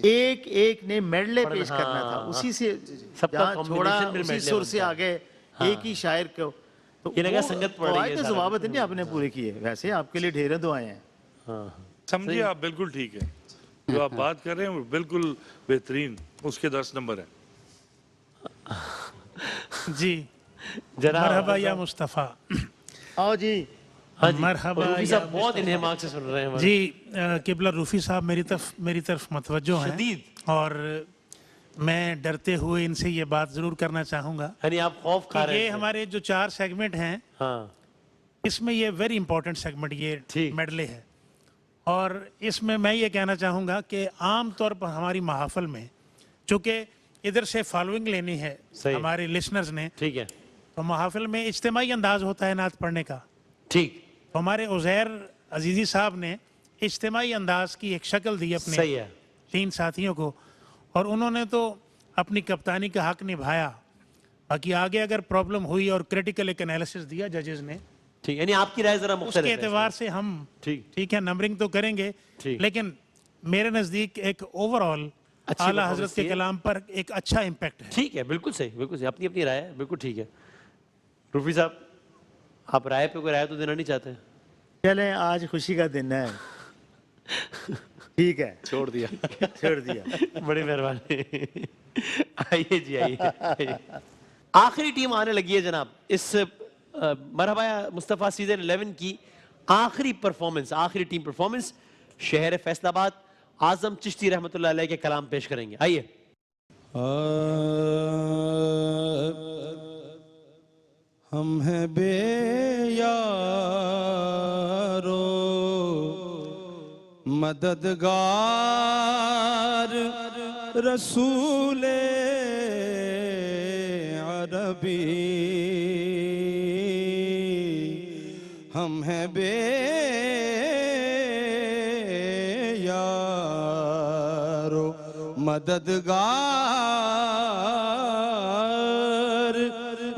ایک ایک نے میڈلے پیش کرنا تھا, اسی سے جہاں چھوڑا اسی سر سے آگے ایک ہی شاعر کو. قواعد و ضوابط نہیں آپ نے پورے کیے, ویسے آپ کے لیے ڈھیریں دعائیں ہیں. سمجھے آپ بالکل ٹھیک ہے, جو آپ بات کر رہے ہیں وہ بالکل بہترین, اس کے 10 نمبر ہیں. جی مرحبا یا مصطفیٰ. آؤ جی. مرحبا. روفی صاحب بہت انہماک سے سن رہے ہیں. جی قبلہ روفی صاحب میری طرف متوجہ ہیں شدید, اور میں ڈرتے ہوئے ان سے یہ بات ضرور کرنا چاہوں گا. یعنی آپ خوف کھا رہے ہیں. یہ ہمارے جو 4 سیگمنٹ ہیں اس میں یہ ویری امپورٹنٹ سیگمنٹ یہ میڈلے ہے, اور اس میں یہ کہنا چاہوں گا کہ عام طور پر ہماری محافل میں چونکہ ادھر سے فالوئنگ لینی ہے ہمارے لسنرز نے, ٹھیک ہے, تو محافل میں اجتماعی انداز ہوتا ہے نعت پڑھنے کا. ٹھیک. تو ہمارے عزیر عزیزی صاحب نے اجتماعی انداز کی ایک شکل دی اپنے 3 ساتھیوں کو, اور انہوں نے تو اپنی کپتانی کا حق نبھایا. باقی آگے اگر پرابلم ہوئی اور کریٹیکل ایک انالیسس دیا ججز نے, ٹھیک, یعنی آپ کی رائے ذرا مختلف ہے. اس کے اعتبار سے ہم ٹھیک ہے نمبرنگ تو کریں گے, لیکن میرے نزدیک ایک اوور آل اعلیٰ حضرت کے کلام پر ایک اچھا امپیکٹ ہے. ٹھیک ہے, بالکل صحیح, بالکل صحیح, اپنی رائے ہے, بالکل ٹھیک ہے. روفی صاحب آپ رائے پہ کوئی رائے تو دینا نہیں چاہتے؟ چلیں آج خوشی کا دن ہے. ٹھیک ہے چھوڑ دیا. چھوڑ دیا. بڑی مہربانی. آئیے جی آئیے. آخری ٹیم آنے لگی ہے جناب. اس مرحبا مصطفیٰ سیزن 11 کی آخری پرفارمنس، آخری ٹیم پرفارمنس شہر فیصل آباد اعظم چشتی رحمۃ اللہ علیہ کے کلام پیش کریں گے. آئیے. ہم ہیں بے یارو مددگار رسول عربی. ہم ہیں بے یارو مددگار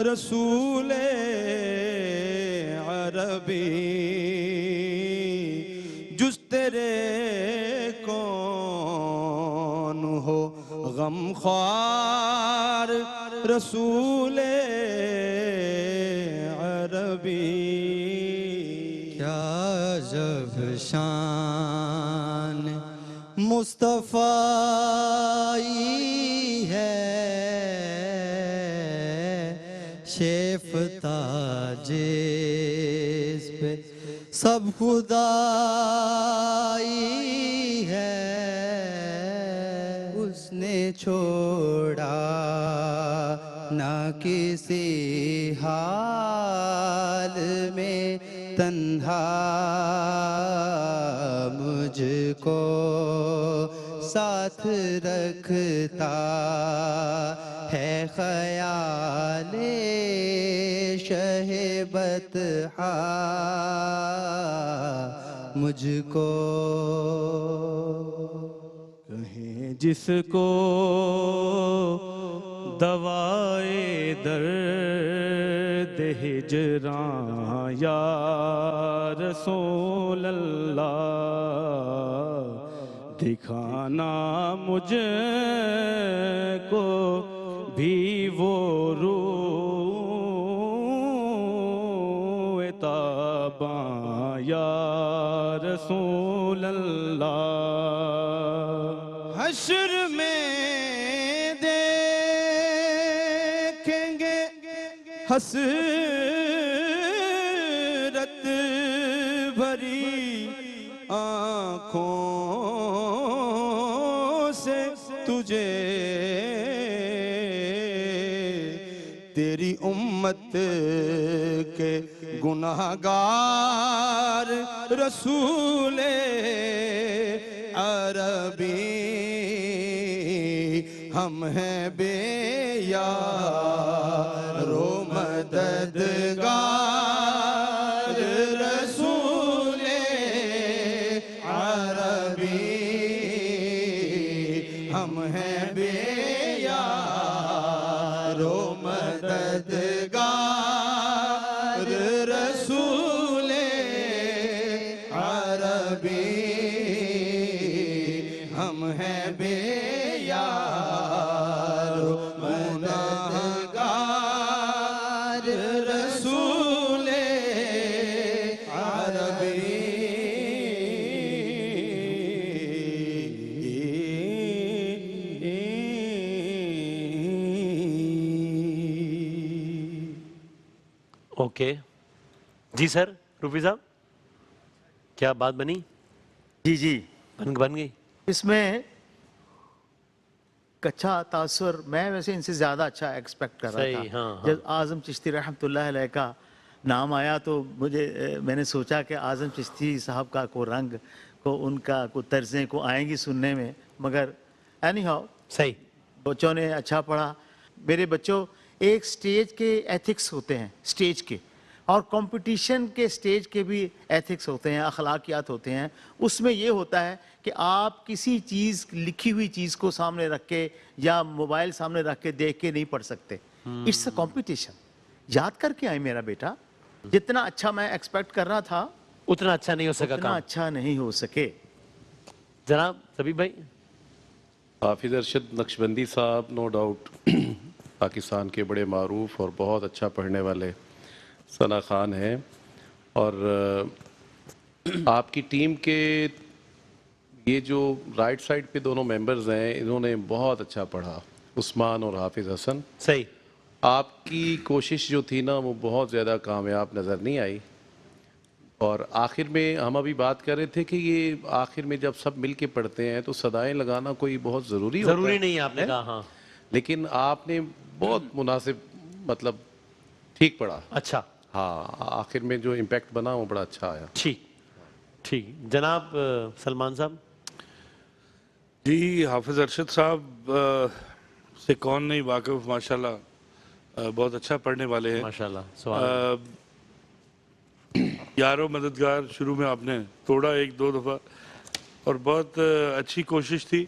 رسول عربی. جس تیرے کون ہو غم خوار رسول عربی. کیا جب شان مصطفی ہے شیفتا جس پہ سب خدائی ہے. اس نے چھوڑا نہ کسی حال میں تنہا مجھ کو ساتھ رکھتا ہے خیال شہبت مجھ کو. کہیں جس کو دوائے درد ہجراں یا رسول اللہ دکھانا مجھ کو بھی وہ روئے تاباں یا رسول اللہ. حشر میں دیکھیں گے حسرت بھری آنکھوں سے تجھے تیری امت کے گناہگار رسول عربی. ہم ہیں بے یارو مددگار رسول عربی. ہم ہیں بے یارو مددگار رسول عربی. ہم ہیں بے یارو مددگار رسول عربی. اوکے جی سر. روفی صاحب کیا بات بنی؟ جی جی بن گئی. اس میں اچھا تاثر میں ویسے ان سے زیادہ اچھا ایکسپیکٹ کر رہا صحیح، تھا. ہاں، جب اعظم چشتی رحمۃ اللہ علیہ کا نام آیا تو میں نے سوچا کہ اعظم چشتی صاحب کا کوئی رنگ کو ان کا کوئی طرزیں کو آئیں گی سننے میں. مگر اینی ہاؤ صحیح. بچوں نے اچھا پڑھا. میرے بچوں ایک سٹیج کے ایتھکس ہوتے ہیں سٹیج کے، اور کمپٹیشن کے سٹیج کے بھی ایتھکس ہوتے ہیں، اخلاقیات ہوتے ہیں. اس میں یہ ہوتا ہے کہ آپ کسی چیز لکھی ہوئی چیز کو سامنے رکھ کے یا موبائل سامنے رکھ کے دیکھ کے نہیں پڑھ سکتے. It's a competition. یاد کر کے آئے میرا بیٹا. جتنا اچھا میں ایکسپیکٹ کر رہا تھا اتنا اچھا نہیں ہو سکا اتنا کام. اچھا نہیں ہو سکے. جناب طبیب بھائی. حافظ ارشد نقشبندی صاحب نو ڈاؤٹ پاکستان کے بڑے معروف اور بہت اچھا پڑھنے والے ثنا خان ہیں. اور آپ کی ٹیم کے یہ جو رائٹ سائڈ پہ دونوں ممبرز ہیں انہوں نے بہت اچھا پڑھا, عثمان اور حافظ حسن. صحیح. آپ کی کوشش جو تھی نا وہ بہت زیادہ کامیاب نظر نہیں آئی, اور آخر میں ہم ابھی بات کر رہے تھے کہ یہ آخر میں جب سب مل کے پڑھتے ہیں تو صدائیں لگانا کوئی بہت ضروری ہوتا ہے. ضروری نہیں ہے, آپ نے کہا. ہاں, لیکن آپ نے بہت مناسب, مطلب ٹھیک پڑھا. اچھا. ہاں, آخر میں جو امپیکٹ بنا وہ بڑا اچھا آیا. ٹھیک ٹھیک. جناب سلمان صاحب. جی, حافظ ارشد صاحب سے کون نہیں واقف, ماشاءاللہ بہت اچھا پڑھنے والے ہیں. ماشاءاللہ. سوال. یارو مددگار شروع میں آپ نے توڑا ایک دو دفعہ, اور بہت اچھی کوشش تھی,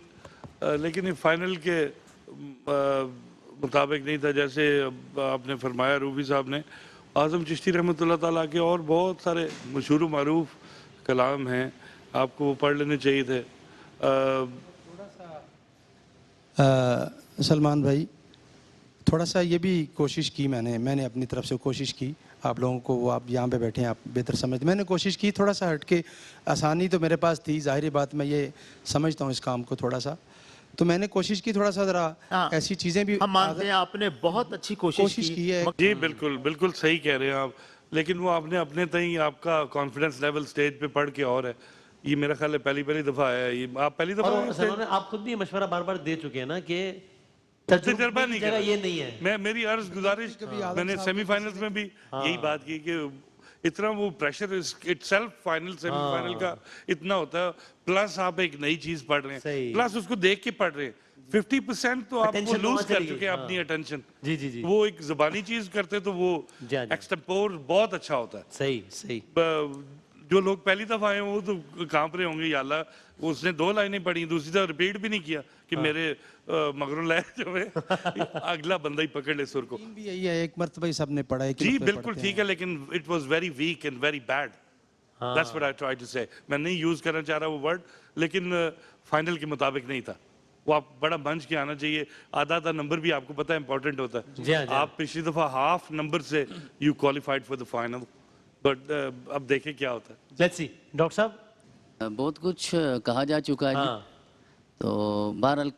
لیکن فائنل کے مطابق نہیں تھا. جیسے آپ نے فرمایا روبی صاحب نے, اعظم چشتی رحمۃ اللہ تعالیٰ کے اور بہت سارے مشہور و معروف کلام ہیں, آپ کو وہ پڑھ لینے چاہیے تھے. سلمان بھائی, تھوڑا سا یہ بھی کوشش کی میں نے اپنی طرف سے کوشش کی, آپ لوگوں کو, وہ آپ یہاں پہ بیٹھے ہیں, آپ بہتر سمجھتے, میں نے کوشش کی تھوڑا سا ہٹ کے. آسانی تو میرے پاس تھی, ظاہری بات میں یہ سمجھتا ہوں اس کام کو تھوڑا سا, تو میں نے کوشش کی تھوڑا سا ذرا ایسی چیزیں بھی. ہم مانتے ہیں آپ نے بہت اچھی کوشش کی ہے. جی بالکل بالکل صحیح کہہ رہے ہیں آپ, لیکن وہ آپ نے اپنے تئیں, آپ کا کانفیڈنس لیول سٹیج پہ پڑھ کے اور ہے. یہ میرا خیال ہے پہلی دفعہ آیا ہے, یہ آپ پہلی دفعہ. اور آپ خود بھی مشورہ بار بار دے چکے ہیں نا کہ تجربہ نہیں جگہ یہ نہیں ہے. میں میری عرض گزارش, میں نے سیمی فائنلز میں بھی یہی بات کی کہ اتنا وہ pressure it self final semi final کا اتنا ہوتا ہے, پلس آپ ایک نئی چیز پڑھ رہے ہیں, پلس اس کو دیکھ کے پڑھ رہے ہیں. 50% تو آپ کو لوز کر چکے ہیں اپنی اٹینشن. جی جی جی. وہ ایک زبانی چیز کرتے تو وہ ایکسٹمپور بہت اچھا ہوتا ہے. صحیح صحیح. جو لوگ پہلی دفعہ آئے ہیں وہ تو کانپ رہے ہوں گے, یا اللہ اس نے 2 لائنیں پڑھی, دوسری دفعہ ریپیٹ بھی نہیں کیا کہ میرے مغرور لہجے جو ہے اگلا بندہ ہی پکڑ لے سر کو. یہی ہے, ایک مرتبہ ہی سب نے پڑھا ہے. جی بالکل ٹھیک ہے, لیکن it was very weak and very bad. That's what I try to say. میں نہیں یوز کرنا چاہ رہا وہ ورڈ, لیکن فائنل کے مطابق نہیں تھا. وہ آپ بڑا بنچ کے آنا چاہیے. آدھا نمبر بھی آپ کو پتہ ہے امپورٹنٹ ہوتا ہے. آپ پچھلی دفعہ ہاف نمبر سے you qualified for the final, but اب دیکھیں کیا ہوتا ہے. Let's see. ڈاکٹر صاحب, بہت کچھ کہا جا چکا ہے جی. تو بہرحال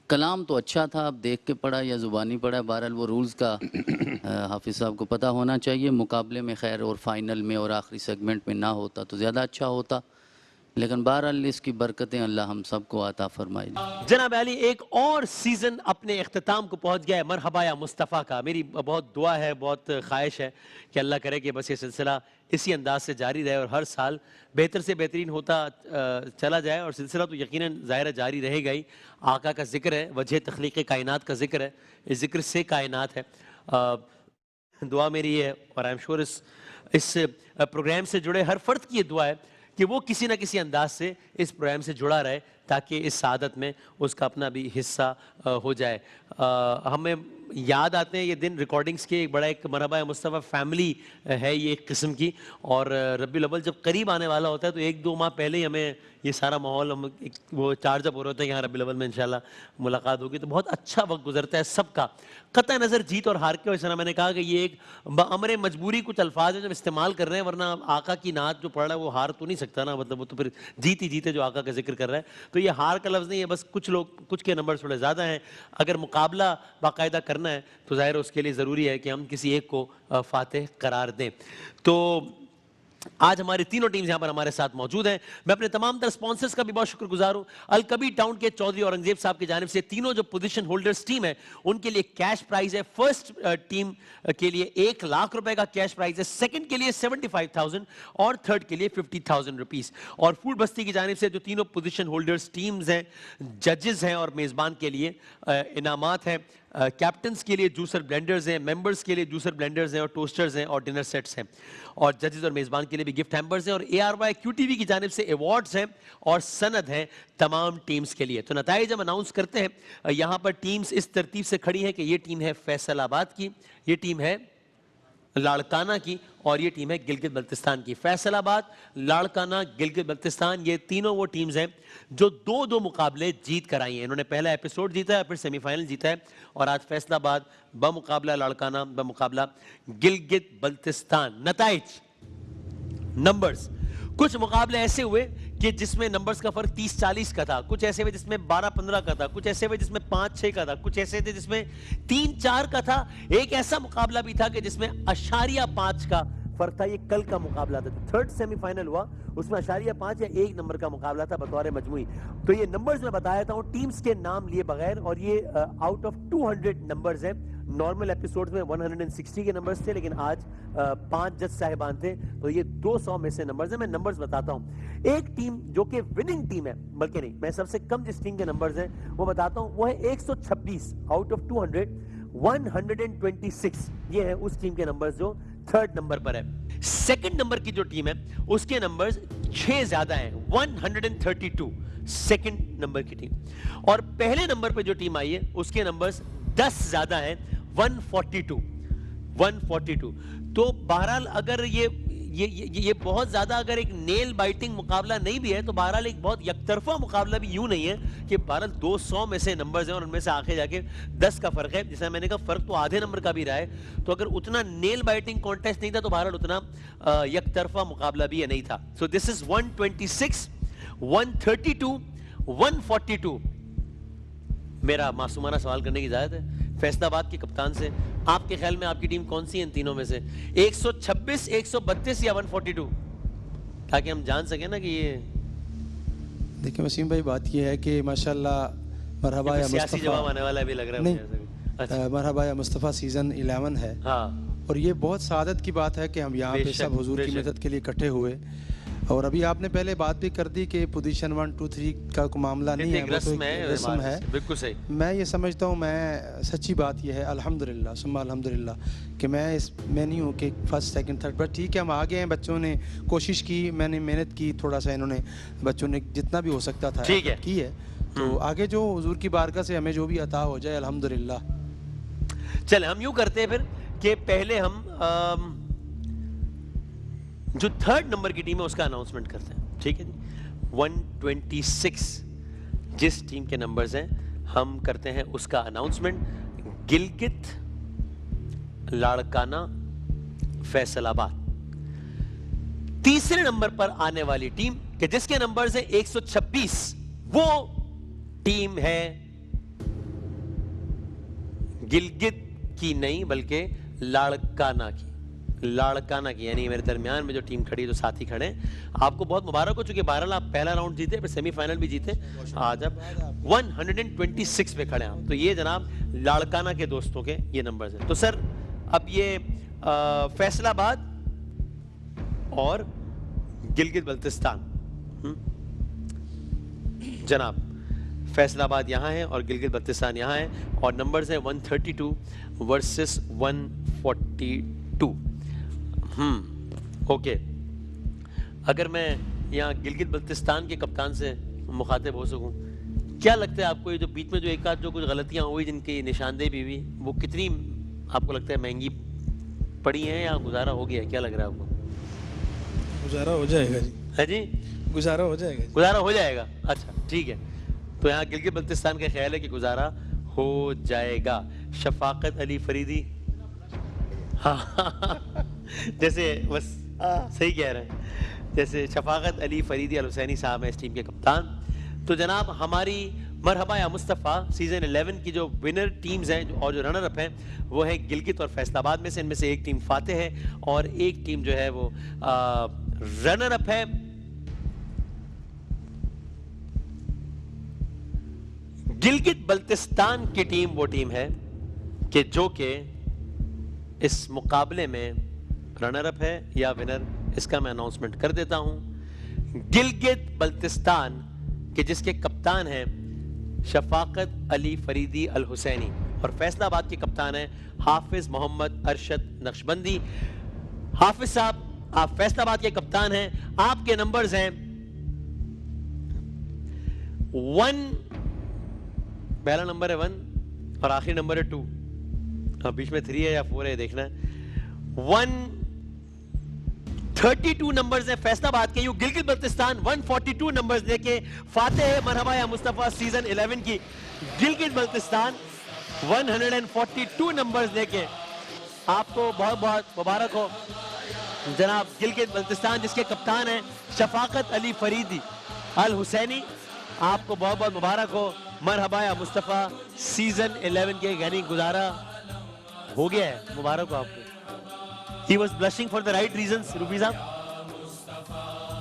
کلام تو اچھا تھا, آپ دیکھ کے پڑھا یا زبانی پڑھا, بہرحال وہ رولز کا حافظ صاحب کو پتہ ہونا چاہیے. مقابلے میں خیر اور فائنل میں اور آخری سیگمنٹ میں نہ ہوتا تو زیادہ اچھا ہوتا, لیکن بہرحال اس کی برکتیں اللہ ہم سب کو عطا فرمائے. جناب علی, ایک اور سیزن اپنے اختتام کو پہنچ گیا ہے مرحبا یا مصطفیٰ کا. میری بہت دعا ہے, بہت خواہش ہے کہ اللہ کرے کہ بس یہ سلسلہ اسی انداز سے جاری رہے اور ہر سال بہتر سے بہترین ہوتا چلا جائے, اور سلسلہ تو یقیناً ظاہر جاری رہے گا ہی. آقا کا ذکر ہے, وجہ تخلیق کائنات کا ذکر ہے, اس ذکر سے کائنات ہے. دعا میری یہ ہے, اور I am sure us programme سے جڑے ہر فرد کی یہ دعا ہے کہ وہ کسی نہ کسی انداز سے اس پروگرام سے جڑا رہے تاکہ اس سعادت میں اس کا اپنا بھی حصہ ہو جائے. ہمیں یاد آتے ہیں یہ دن ریکارڈنگز کے, ایک بڑا ایک مرحبا مصطفیٰ فیملی ہے یہ ایک قسم کی, اور ربیع الاول جب قریب آنے والا ہوتا ہے تو 1-2 ماہ پہلے ہی ہمیں یہ سارا ماحول وہ چارج اپ ہو رہا ہوتا ہے کہ یہاں ربیع الاول میں انشاءاللہ ملاقات ہوگی, تو بہت اچھا وقت گزرتا ہے سب کا, قطع نظر جیت اور ہار کے. اور اس طرح میں نے کہا کہ یہ ایک بامر مجبوری کچھ الفاظ ہیں جو استعمال کر رہے ہیں, ورنہ آقا کی نعت جو پڑھ رہا ہے وہ ہار تو نہیں سکتا نا, مطلب وہ تو پھر جیت ہی جیتے جو آقا کا ذکر کر رہا ہے. تو یہ ہار کا لفظ نہیں ہے, بس کچھ کے نمبر تھوڑے زیادہ ہیں. اگر مقابلہ باقاعدہ کرنا ہے تو ظاہر اس کے لیے ضروری ہے کہ ہم کسی ایک کو فاتح قرار دیں. تو آج ہماری تینوں ٹیمز یہاں پر ہمارے ساتھ موجود ہیں. میں اپنے تمام تر سپانسرز کا بھی بہت شکر گزار ہوں. الکبی ٹاؤن کے چودھری اورنگزیب صاحب کی جانب سے تینوں جو پوزیشن ہولڈرز ٹیم ہے ان کے لیے کیش پرائز ہے. فرسٹ ٹیم کے لیے 1 لاکھ روپے کا کیش پرائز ہے, سیکنڈ کے لیے 75,000 اور تھرڈ کے لیے 50,000 روپیز. اور فوڈ بستی کی جانب سے جو تینوں پوزیشن ہولڈرز ٹیمز ہیں, ججز ہیں اور میزبان کے لیے انعامات ہیں. کیپٹنز کے لیے جوسر بلینڈرز ہیں, ممبرز کے لیے جوسر بلینڈرز ہیں اور ٹوسٹرز ہیں اور ڈنر سیٹس ہیں, اور ججز اور میزبان کے لیے بھی گفٹ ہیمبرز ہیں, اور ARY QTV کی جانب سے ایوارڈز ہیں اور سند ہیں تمام ٹیمز کے لیے. تو نتائج ہم اناؤنس کرتے ہیں. یہاں پر ٹیمز اس ترتیب سے کھڑی ہیں کہ یہ ٹیم ہے فیصل آباد کی, یہ ٹیم ہے لاڑکانہ کی, اور یہ ٹیم ہے گلگت بلتستان کی. فیصل آباد, لاڑکانہ, گلگت بلتستان, یہ تینوں وہ ٹیمز ہیں جو 2-2 مقابلے جیت کر آئی ہیں. انہوں نے پہلا ایپیسوڈ جیتا ہے, پھر سیمی فائنل جیتا ہے, اور آج فیصل آباد بمقابلہ لاڑکانہ بمقابلہ گلگت بلتستان. نتائج, نمبرز, کچھ مقابلے ایسے ہوئے کہ جس میں نمبرز کا فرق 30-40 کا تھا, کچھ ایسے ہوئے جس میں 12-15 کا تھا, کچھ ایسے ہوئے جس میں 5-6 کا تھا, کچھ ایسے تھے جس میں 3-4 کا تھا, ایک ایسا مقابلہ بھی تھا کہ جس میں 0.5 کا فرق تھا. یہ کل کا مقابلہ تھا, تھرڈ سیمی فائنل ہوا, اس میں 0.5 یا 1 نمبر کا مقابلہ تھا بطور مجموعی. تو یہ نمبرز میں بتایا تھا ہوں ٹیمز کے نام لیے بغیر, اور یہ آؤٹ آف 200 نمبرز ہیں. نارمل ایپیسوڈز میں 160 کے نمبرز تھے, لیکن آج 5 جج صاحبان تھے, تو یہ 200 میں سے نمبرز ہیں. میں نمبرز بتاتا ہوں. ایک ٹیم جو کہ وننگ ٹیم ہے, بلکہ نہیں, میں سب سے کم جس ٹیم کے نمبرز ہیں وہ بتاتا ہوں, وہ ہے 126 آؤٹ آف 200, 126. یہ ہے اس ٹیم کے نمبرز جو تھرڈ نمبر پر ہے. سیکنڈ نمبر کی جو ٹیم ہے اس کے نمبرز 6 زیادہ ہیں, 132 سیکنڈ نمبر کی ٹیم. اور پہلے نمبر پہ جو ٹیم آئی ہے اس کے نمبرز 10 زیادہ ہیں, 142. تو بہرحال اگر یہ بہت زیادہ اگر ایک نیل بائٹنگ مقابلہ نہیں بھی ہے, تو بہرحال ایک بہت یک طرفہ مقابلہ بھی یوں نہیں ہے کہ بہرحال 200 میں سے نمبرز ہیں اور ان میں سے آخر جا کے 10 کا فرق ہے. جیسا میں نے کہا فرق تو آدھے نمبر کا بھی رہا ہے, تو اگر اتنا نیل بائٹنگ کانٹیسٹ نہیں تھا تو بہرحال اتنا یک طرفہ مقابلہ بھی نہیں تھا. سو دس از 126, 132, 142. میرا معصومانہ سوال کرنے کی اجازت ہے فیصل آباد کے کپتان سے, آپ کے خیال میں آپ کی ٹیم کون سی ہے ان تینوں میں سے, 126, 132 یا 142, تاکہ ہم جان سکیں نا کہ یہ. دیکھیں وسیم بھائی, بات یہ ہے کہ ماشاءاللہ مرحبا یا سیاسی جواب مصطفیٰ, آنے والا بھی لگ رہا ہے نہیں, مرحبا یا مصطفیٰ سیزن 11 ہے, اور یہ بہت سعادت کی بات ہے کہ ہم یہاں پہ سب حضور کی مدد کے لیے اکٹھے ہوئے. اور ابھی آپ نے پہلے بات بھی کر دی کہ پوزیشن 1, 2, 3 کا کوئی معاملہ نہیں ہے, وہ تو ایک رسم ہے. بالکل صحیح. میں یہ سمجھتا ہوں, میں سچی بات یہ ہے الحمدللہ ثم الحمدللہ کہ میں نہیں ہوں کہ فرسٹ سیکنڈ تھرڈ, بٹ ٹھیک ہے ہم آگے ہیں, بچوں نے کوشش کی, میں نے محنت کی, تھوڑا سا انہوں نے بچوں نے جتنا بھی ہو سکتا تھا کی ہے, تو آگے جو حضور کی بارگاہ سے ہمیں جو بھی عطا ہو جائے الحمدللہ. چلیں ہم یوں کرتے ہیں پھر کہ پہلے ہم جو تھرڈ نمبر کی ٹیم ہے اس کا اناؤنسمنٹ کرتے ہیں, ٹھیک ہے جی. 126 جس ٹیم کے نمبرز ہیں ہم کرتے ہیں اس کا اناؤنسمنٹ. گلگت, لاڑکانہ, فیصل آباد. تیسرے نمبر پر آنے والی ٹیم کہ جس کے نمبرز ہیں 126, وہ ٹیم ہے گلگت کی نہیں بلکہ لاڑکانہ کی. یعنی میرے درمیان میں جو ٹیم کھڑی ہے, جو ساتھی کھڑے ہیں, آپ کو بہت مبارک ہو, چونکہ بہرحال آپ پہلا راؤنڈ جیتے, پھر سیمی فائنل بھی جیتے, آج اب 126 پہ کھڑے ہیں. تو یہ جناب لاڑکانہ کے دوستوں کے یہ نمبرز ہیں. تو سر اب یہ فیصل آباد اور گلگت بلتستان, جناب فیصل آباد یہاں ہے اور گلگت بلتستان یہاں ہے, اور نمبرز ہیں 132 ورسز 142. اوکے, اگر میں یہاں گلگت بلتستان کے کپتان سے مخاطب ہو سکوں, کیا لگتا ہے آپ کو یہ جو بیچ میں جو ایک آدھ جو کچھ غلطیاں ہوئی جن کی نشاندہی بھی ہوئی, وہ کتنی آپ کو لگتا ہے مہنگی پڑی ہیں یا گزارا ہو گیا ہے, کیا لگ رہا ہے آپ کو؟ گزارا ہو جائے گا جی. ہے جی, گزارا ہو جائے گا. گزارا ہو جائے گا. اچھا ٹھیک ہے, تو یہاں گلگت بلتستان کا خیال ہے کہ گزارا ہو جائے گا. شفاقت علی فریدی, جیسے بس صحیح کہہ رہے ہیں, جیسے شفاقت علی فریدی الحسینی صاحب ہیں اس ٹیم کے کپتان. تو جناب ہماری مرحبا یا مصطفیٰ سیزن 11 کی جو ونر ٹیمز ہیں اور جو رنر اپ ہیں وہ ہیں گلگت اور فیصل آباد میں سے. ان میں سے ایک ٹیم فاتح ہے اور ایک ٹیم جو ہے وہ رنر اپ ہے. گلگت بلتستان کی ٹیم وہ ٹیم ہے کہ جو کہ اس مقابلے میں رنر اپ ہے یا ونر, اس کا میں اناؤنسمنٹ کر دیتا ہوں. گلگت بلتستان کہ جس کے کپتان ہیں شفاقت علی فریدی الحسینی, اور فیصل آباد کے کپتان ہیں حافظ محمد ارشد نقشبندی. حافظ صاحب آپ فیصل آباد کے کپتان ہیں, آپ کے نمبرز ہیں 1, پہلا نمبر ہے 1 اور آخری نمبر ہے 2, اب بیچ میں 3 ہے یا 4 ہے دیکھنا ہے. 132 نمبرز ہیں فیصل آباد کے. یوں گلگت بلتستان 142 نمبرز لے کے فاتح ہے مرحبا یا مصطفیٰ سیزن 11 کی. گلگت بلتستان 142 نمبرز لے کے, آپ کو بہت بہت مبارک ہو جناب. گلگت بلتستان جس کے کپتان ہیں شفاقت علی فریدی, الحسینی آپ کو بہت بہت مبارک ہو. مرحبا یا مصطفیٰ, سیزن 11 کے یعنی گزارا ہو گیا ہے, مبارک ہو آپ کو. He was blushing for the right reasons, Ruby صاحب.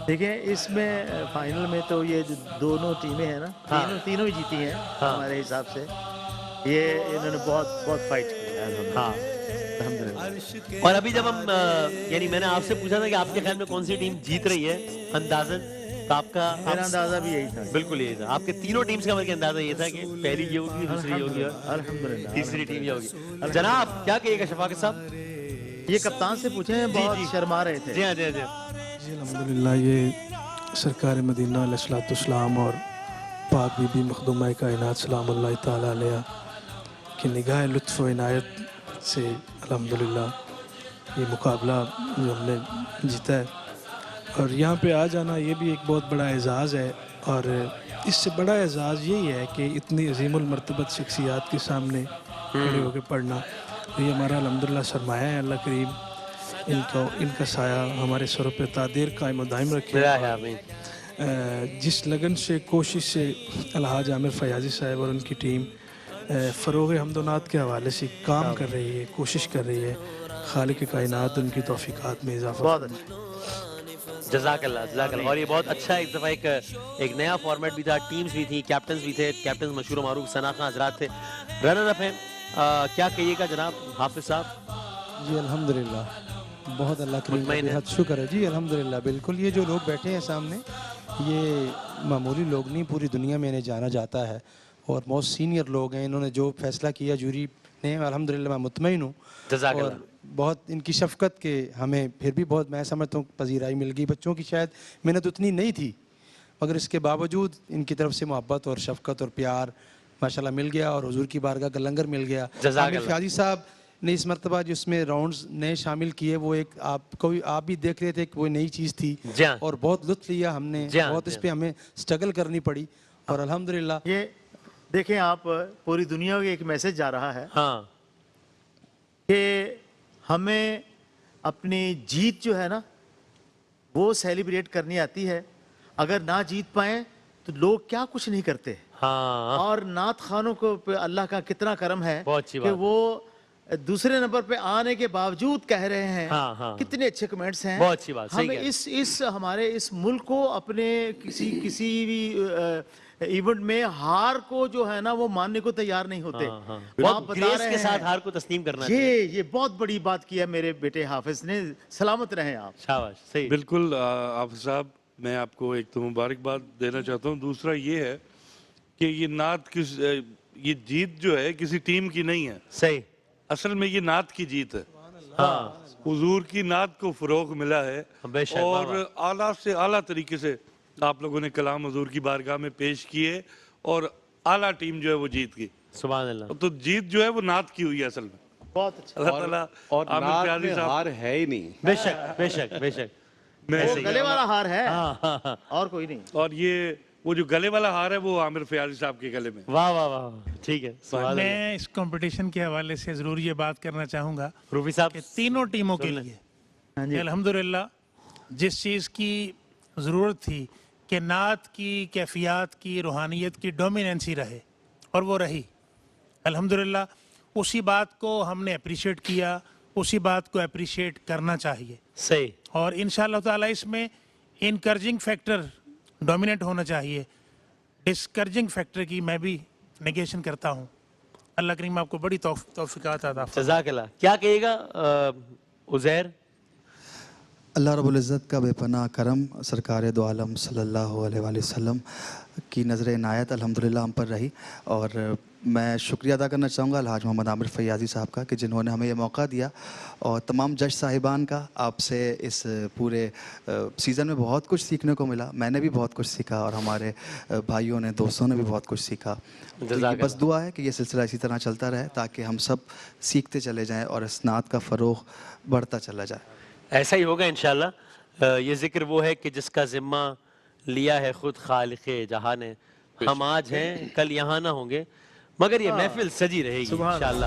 دیکھیں اس میں فائنل میں تو یہ جو دونوں ٹیمیں ہیں نا, تینوں ہی جیتی ہیں ہمارے حساب سے. یہ انہوں نے بہت بہت فائٹ کیا ہے الحمدللہ. اور ابھی جب ہم یعنی میں نے آپ سے پوچھا تھا کہ آپ کے خیال میں کون سی ٹیم جیت رہی ہے اندازاً, تو آپ کا میرا اندازہ بھی یہی تھا. بالکل یہی تھا. آپ کے تینوں ٹیمز کا بلکہ اندازہ یہ تھا کہ پہلی یہ ہوگی, دوسری یہ ہوگی, الحمدللہ. تیسری ٹیم یہ ہوگی. جناب کیا کہیے گا شفاقت صاحب؟ یہ کپتان سے پوچھیں, بہت شرما رہے تھے. جی ہاں, جی ہاں, جی ہاں. جی الحمدللہ یہ سرکار مدینہ علیہ الصلوۃ والسلام اور پاک بی بی مخدومہ کائنات سلام اللہ تعالیٰ علیہ کی نگاہ لطف و عنایت سے الحمدللہ یہ مقابلہ جو ہم نے جیتا ہے. اور یہاں پہ آ جانا یہ بھی ایک بہت بڑا اعزاز ہے, اور اس سے بڑا اعزاز یہی ہے کہ اتنی عظیم المرتبت شخصیات کے سامنے کھڑے ہو کے پڑھنا. یہ ہمارا الحمدللہ سرمایہ ہے. اللہ کریم ان کا سایہ ہمارے سروں پہ تادیر قائم و دائم رکھے. جس لگن سے, کوشش سے الحاج عامر فیاضی صاحب اور ان کی ٹیم فروغ حمد و نعت کے حوالے سے کام کر رہی ہے, کوشش کر رہی ہے, خالق کائنات ان کی توفیقات میں اضافہ. بہت اچھا. جزاک اللہ, جزاک اللہ. اور یہ بہت اچھا ایک دفعہ ایک نیا فارمیٹ بھی تھا, ٹیمز بھی تھیں, کیپٹنز بھی تھے, کیپٹنز مشہور و معروف ثنا خان حضرات تھے, رنر اپ ہیں. کیا کہیے گا جناب حافظ صاحب؟ جی الحمدللہ, بہت اللہ کا بہت شکر ہے. جی الحمدللہ, بالکل. یہ جو لوگ بیٹھے ہیں سامنے یہ معمولی لوگ نہیں, پوری دنیا میں انہیں جانا جاتا ہے اور بہت سینئر لوگ ہیں. انہوں نے جو فیصلہ کیا جوری نے, الحمدللہ میں مطمئن ہوں. جزاک اور اللہ. بہت ان کی شفقت کے ہمیں پھر بھی بہت, میں سمجھتا ہوں, پذیرائی مل گئی. بچوں کی شاید محنت اتنی نہیں تھی, مگر اس کے باوجود ان کی طرف سے محبت اور شفقت اور پیار ماشاءاللہ مل گیا, اور حضور کی بارگاہ کا لنگر مل گیا. عامر فیاضی صاحب نے اس مرتبہ جو اس میں راؤنڈز نئے شامل کیے, وہ ایک آپ بھی دیکھ رہے تھے کہ وہ نئی چیز تھی, اور بہت لطف لیا ہم نے, بہت اس پہ ہمیں سٹرگل کرنی پڑی, اور الحمدللہ. یہ دیکھیں آپ, پوری دنیا کو ایک میسج جا رہا ہے کہ ہمیں اپنی جیت جو ہے نا وہ سیلیبریٹ کرنی آتی ہے. اگر نہ جیت پائیں تو لوگ کیا کچھ نہیں کرتے. اور نعت خانوں کو اللہ کا کتنا کرم ہے کہ وہ دوسرے نمبر پہ آنے کے باوجود کہہ رہے ہیں, کتنے اچھے کمنٹس ہیں. بہت اچھی بات. ہمیں ہمارے اس ملک کو اپنے کسی بھی ایونٹ میں ہار کو جو ہے نا وہ ماننے کو تیار نہیں ہوتے. بہت گریس کے ساتھ ہار کو تسلیم کرنا چاہیے. یہ بہت بڑی بات کی ہے میرے بیٹے حافظ نے. سلامت رہیں آپ. شاباش. صحیح. بالکل حافظ صاحب, میں آپ کو ایک تو مبارکباد دینا چاہتا ہوں. دوسرا یہ ہے کہ یہ نعت یہ جیت جو ہے کسی ٹیم کی نہیں ہے. صحیح. اصل میں یہ نعت کی جیت ہے. حضور کی نعت کو فروغ ملا ہے, اور اعلیٰ سے اعلیٰ طریقے سے آپ لوگوں نے کلام حضور کی بارگاہ میں پیش کیے, اور اعلیٰ ٹیم جو ہے وہ جیت گئی. سبحان اللہ. تو جیت جو ہے وہ نعت کی ہوئی ہے اصل میں. بہت اچھا. اللہ تعالیٰ اور نعت میں ہار ہے ہی نہیں. بے شک, بے شک, بے شک. وہ گلے والا ہار ہے اور کوئی نہیں. اور یہ وہ جو گلے والا ہار ہے وہ عامر فیاضی صاحب کے گلے میں. واہ واہ واہ, ٹھیک ہے. میں اس کمپٹیشن کے حوالے سے ضرور یہ بات کرنا چاہوں گا روفی صاحب کہ تینوں ٹیموں کے لیے الحمدللہ جس چیز کی ضرورت تھی کہ نعت کی کیفیات کی روحانیت کی ڈومیننسی رہے, اور وہ رہی الحمدللہ. اسی بات کو ہم نے اپریشیٹ کیا, اسی بات کو اپریشیٹ کرنا چاہیے. صحیح. اور انشاءاللہ تعالیٰ اس میں انکرجنگ فیکٹر ڈومیننٹ ہونا چاہیے. ڈسکرجنگ فیکٹر کی میں بھی نیگیشن کرتا ہوں. اللہ کریم آپ کو بڑی توفیقات عطا فرمائے. جزاک اللہ. کیا کہے گا عزیر؟ اللہ رب العزت کا بے پناہ کرم, سرکار دو عالم صلی اللہ علیہ وآلہ وسلم کی نظر عنایت الحمدللہ ہم پر رہی. اور میں شکریہ ادا کرنا چاہوں گا الحاج محمد عامر فیاضی صاحب کا کہ جنہوں نے ہمیں یہ موقع دیا, اور تمام جج صاحبان کا. آپ سے اس پورے سیزن میں بہت کچھ سیکھنے کو ملا, میں نے بھی بہت کچھ سیکھا, اور ہمارے بھائیوں نے, دوستوں نے بھی بہت کچھ سیکھا. بس دعا ہے کہ یہ سلسلہ اسی طرح چلتا رہے تاکہ ہم سب سیکھتے چلے جائیں اور اس نعت کا فروغ بڑھتا چلا جائے. ایسا ہی ہوگا انشاءاللہ. یہ ذکر وہ ہے کہ جس کا ذمہ لیا ہے خود خالق جہاں نے. ہم آج ہیں, کل یہاں نہ ہوں گے, مگر یہ محفل سجی رہے گی انشاءاللہ.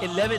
11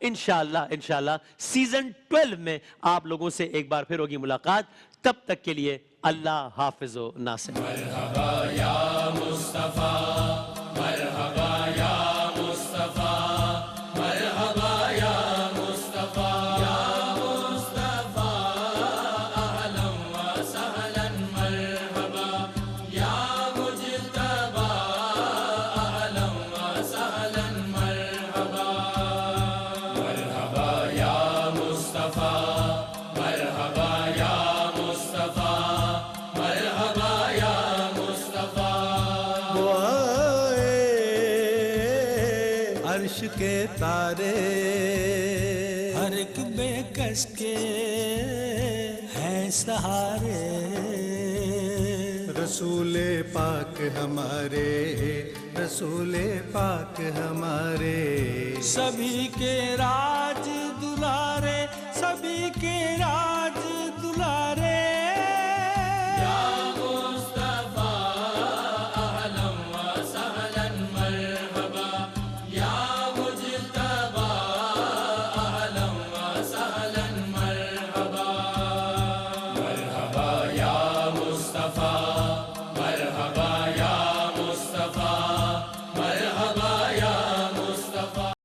انشاءاللہ سیزن 12 میں آپ لوگوں سے ایک بار پھر ہوگی ملاقات. تب تک کے لیے اللہ حافظ و ناصر. عرش کے تارے ہر ایک بے کس کے ہیں سہارے. رسول پاک ہمارے رسول پاک ہمارے سبھی کے راج دلارے سبھی کے راج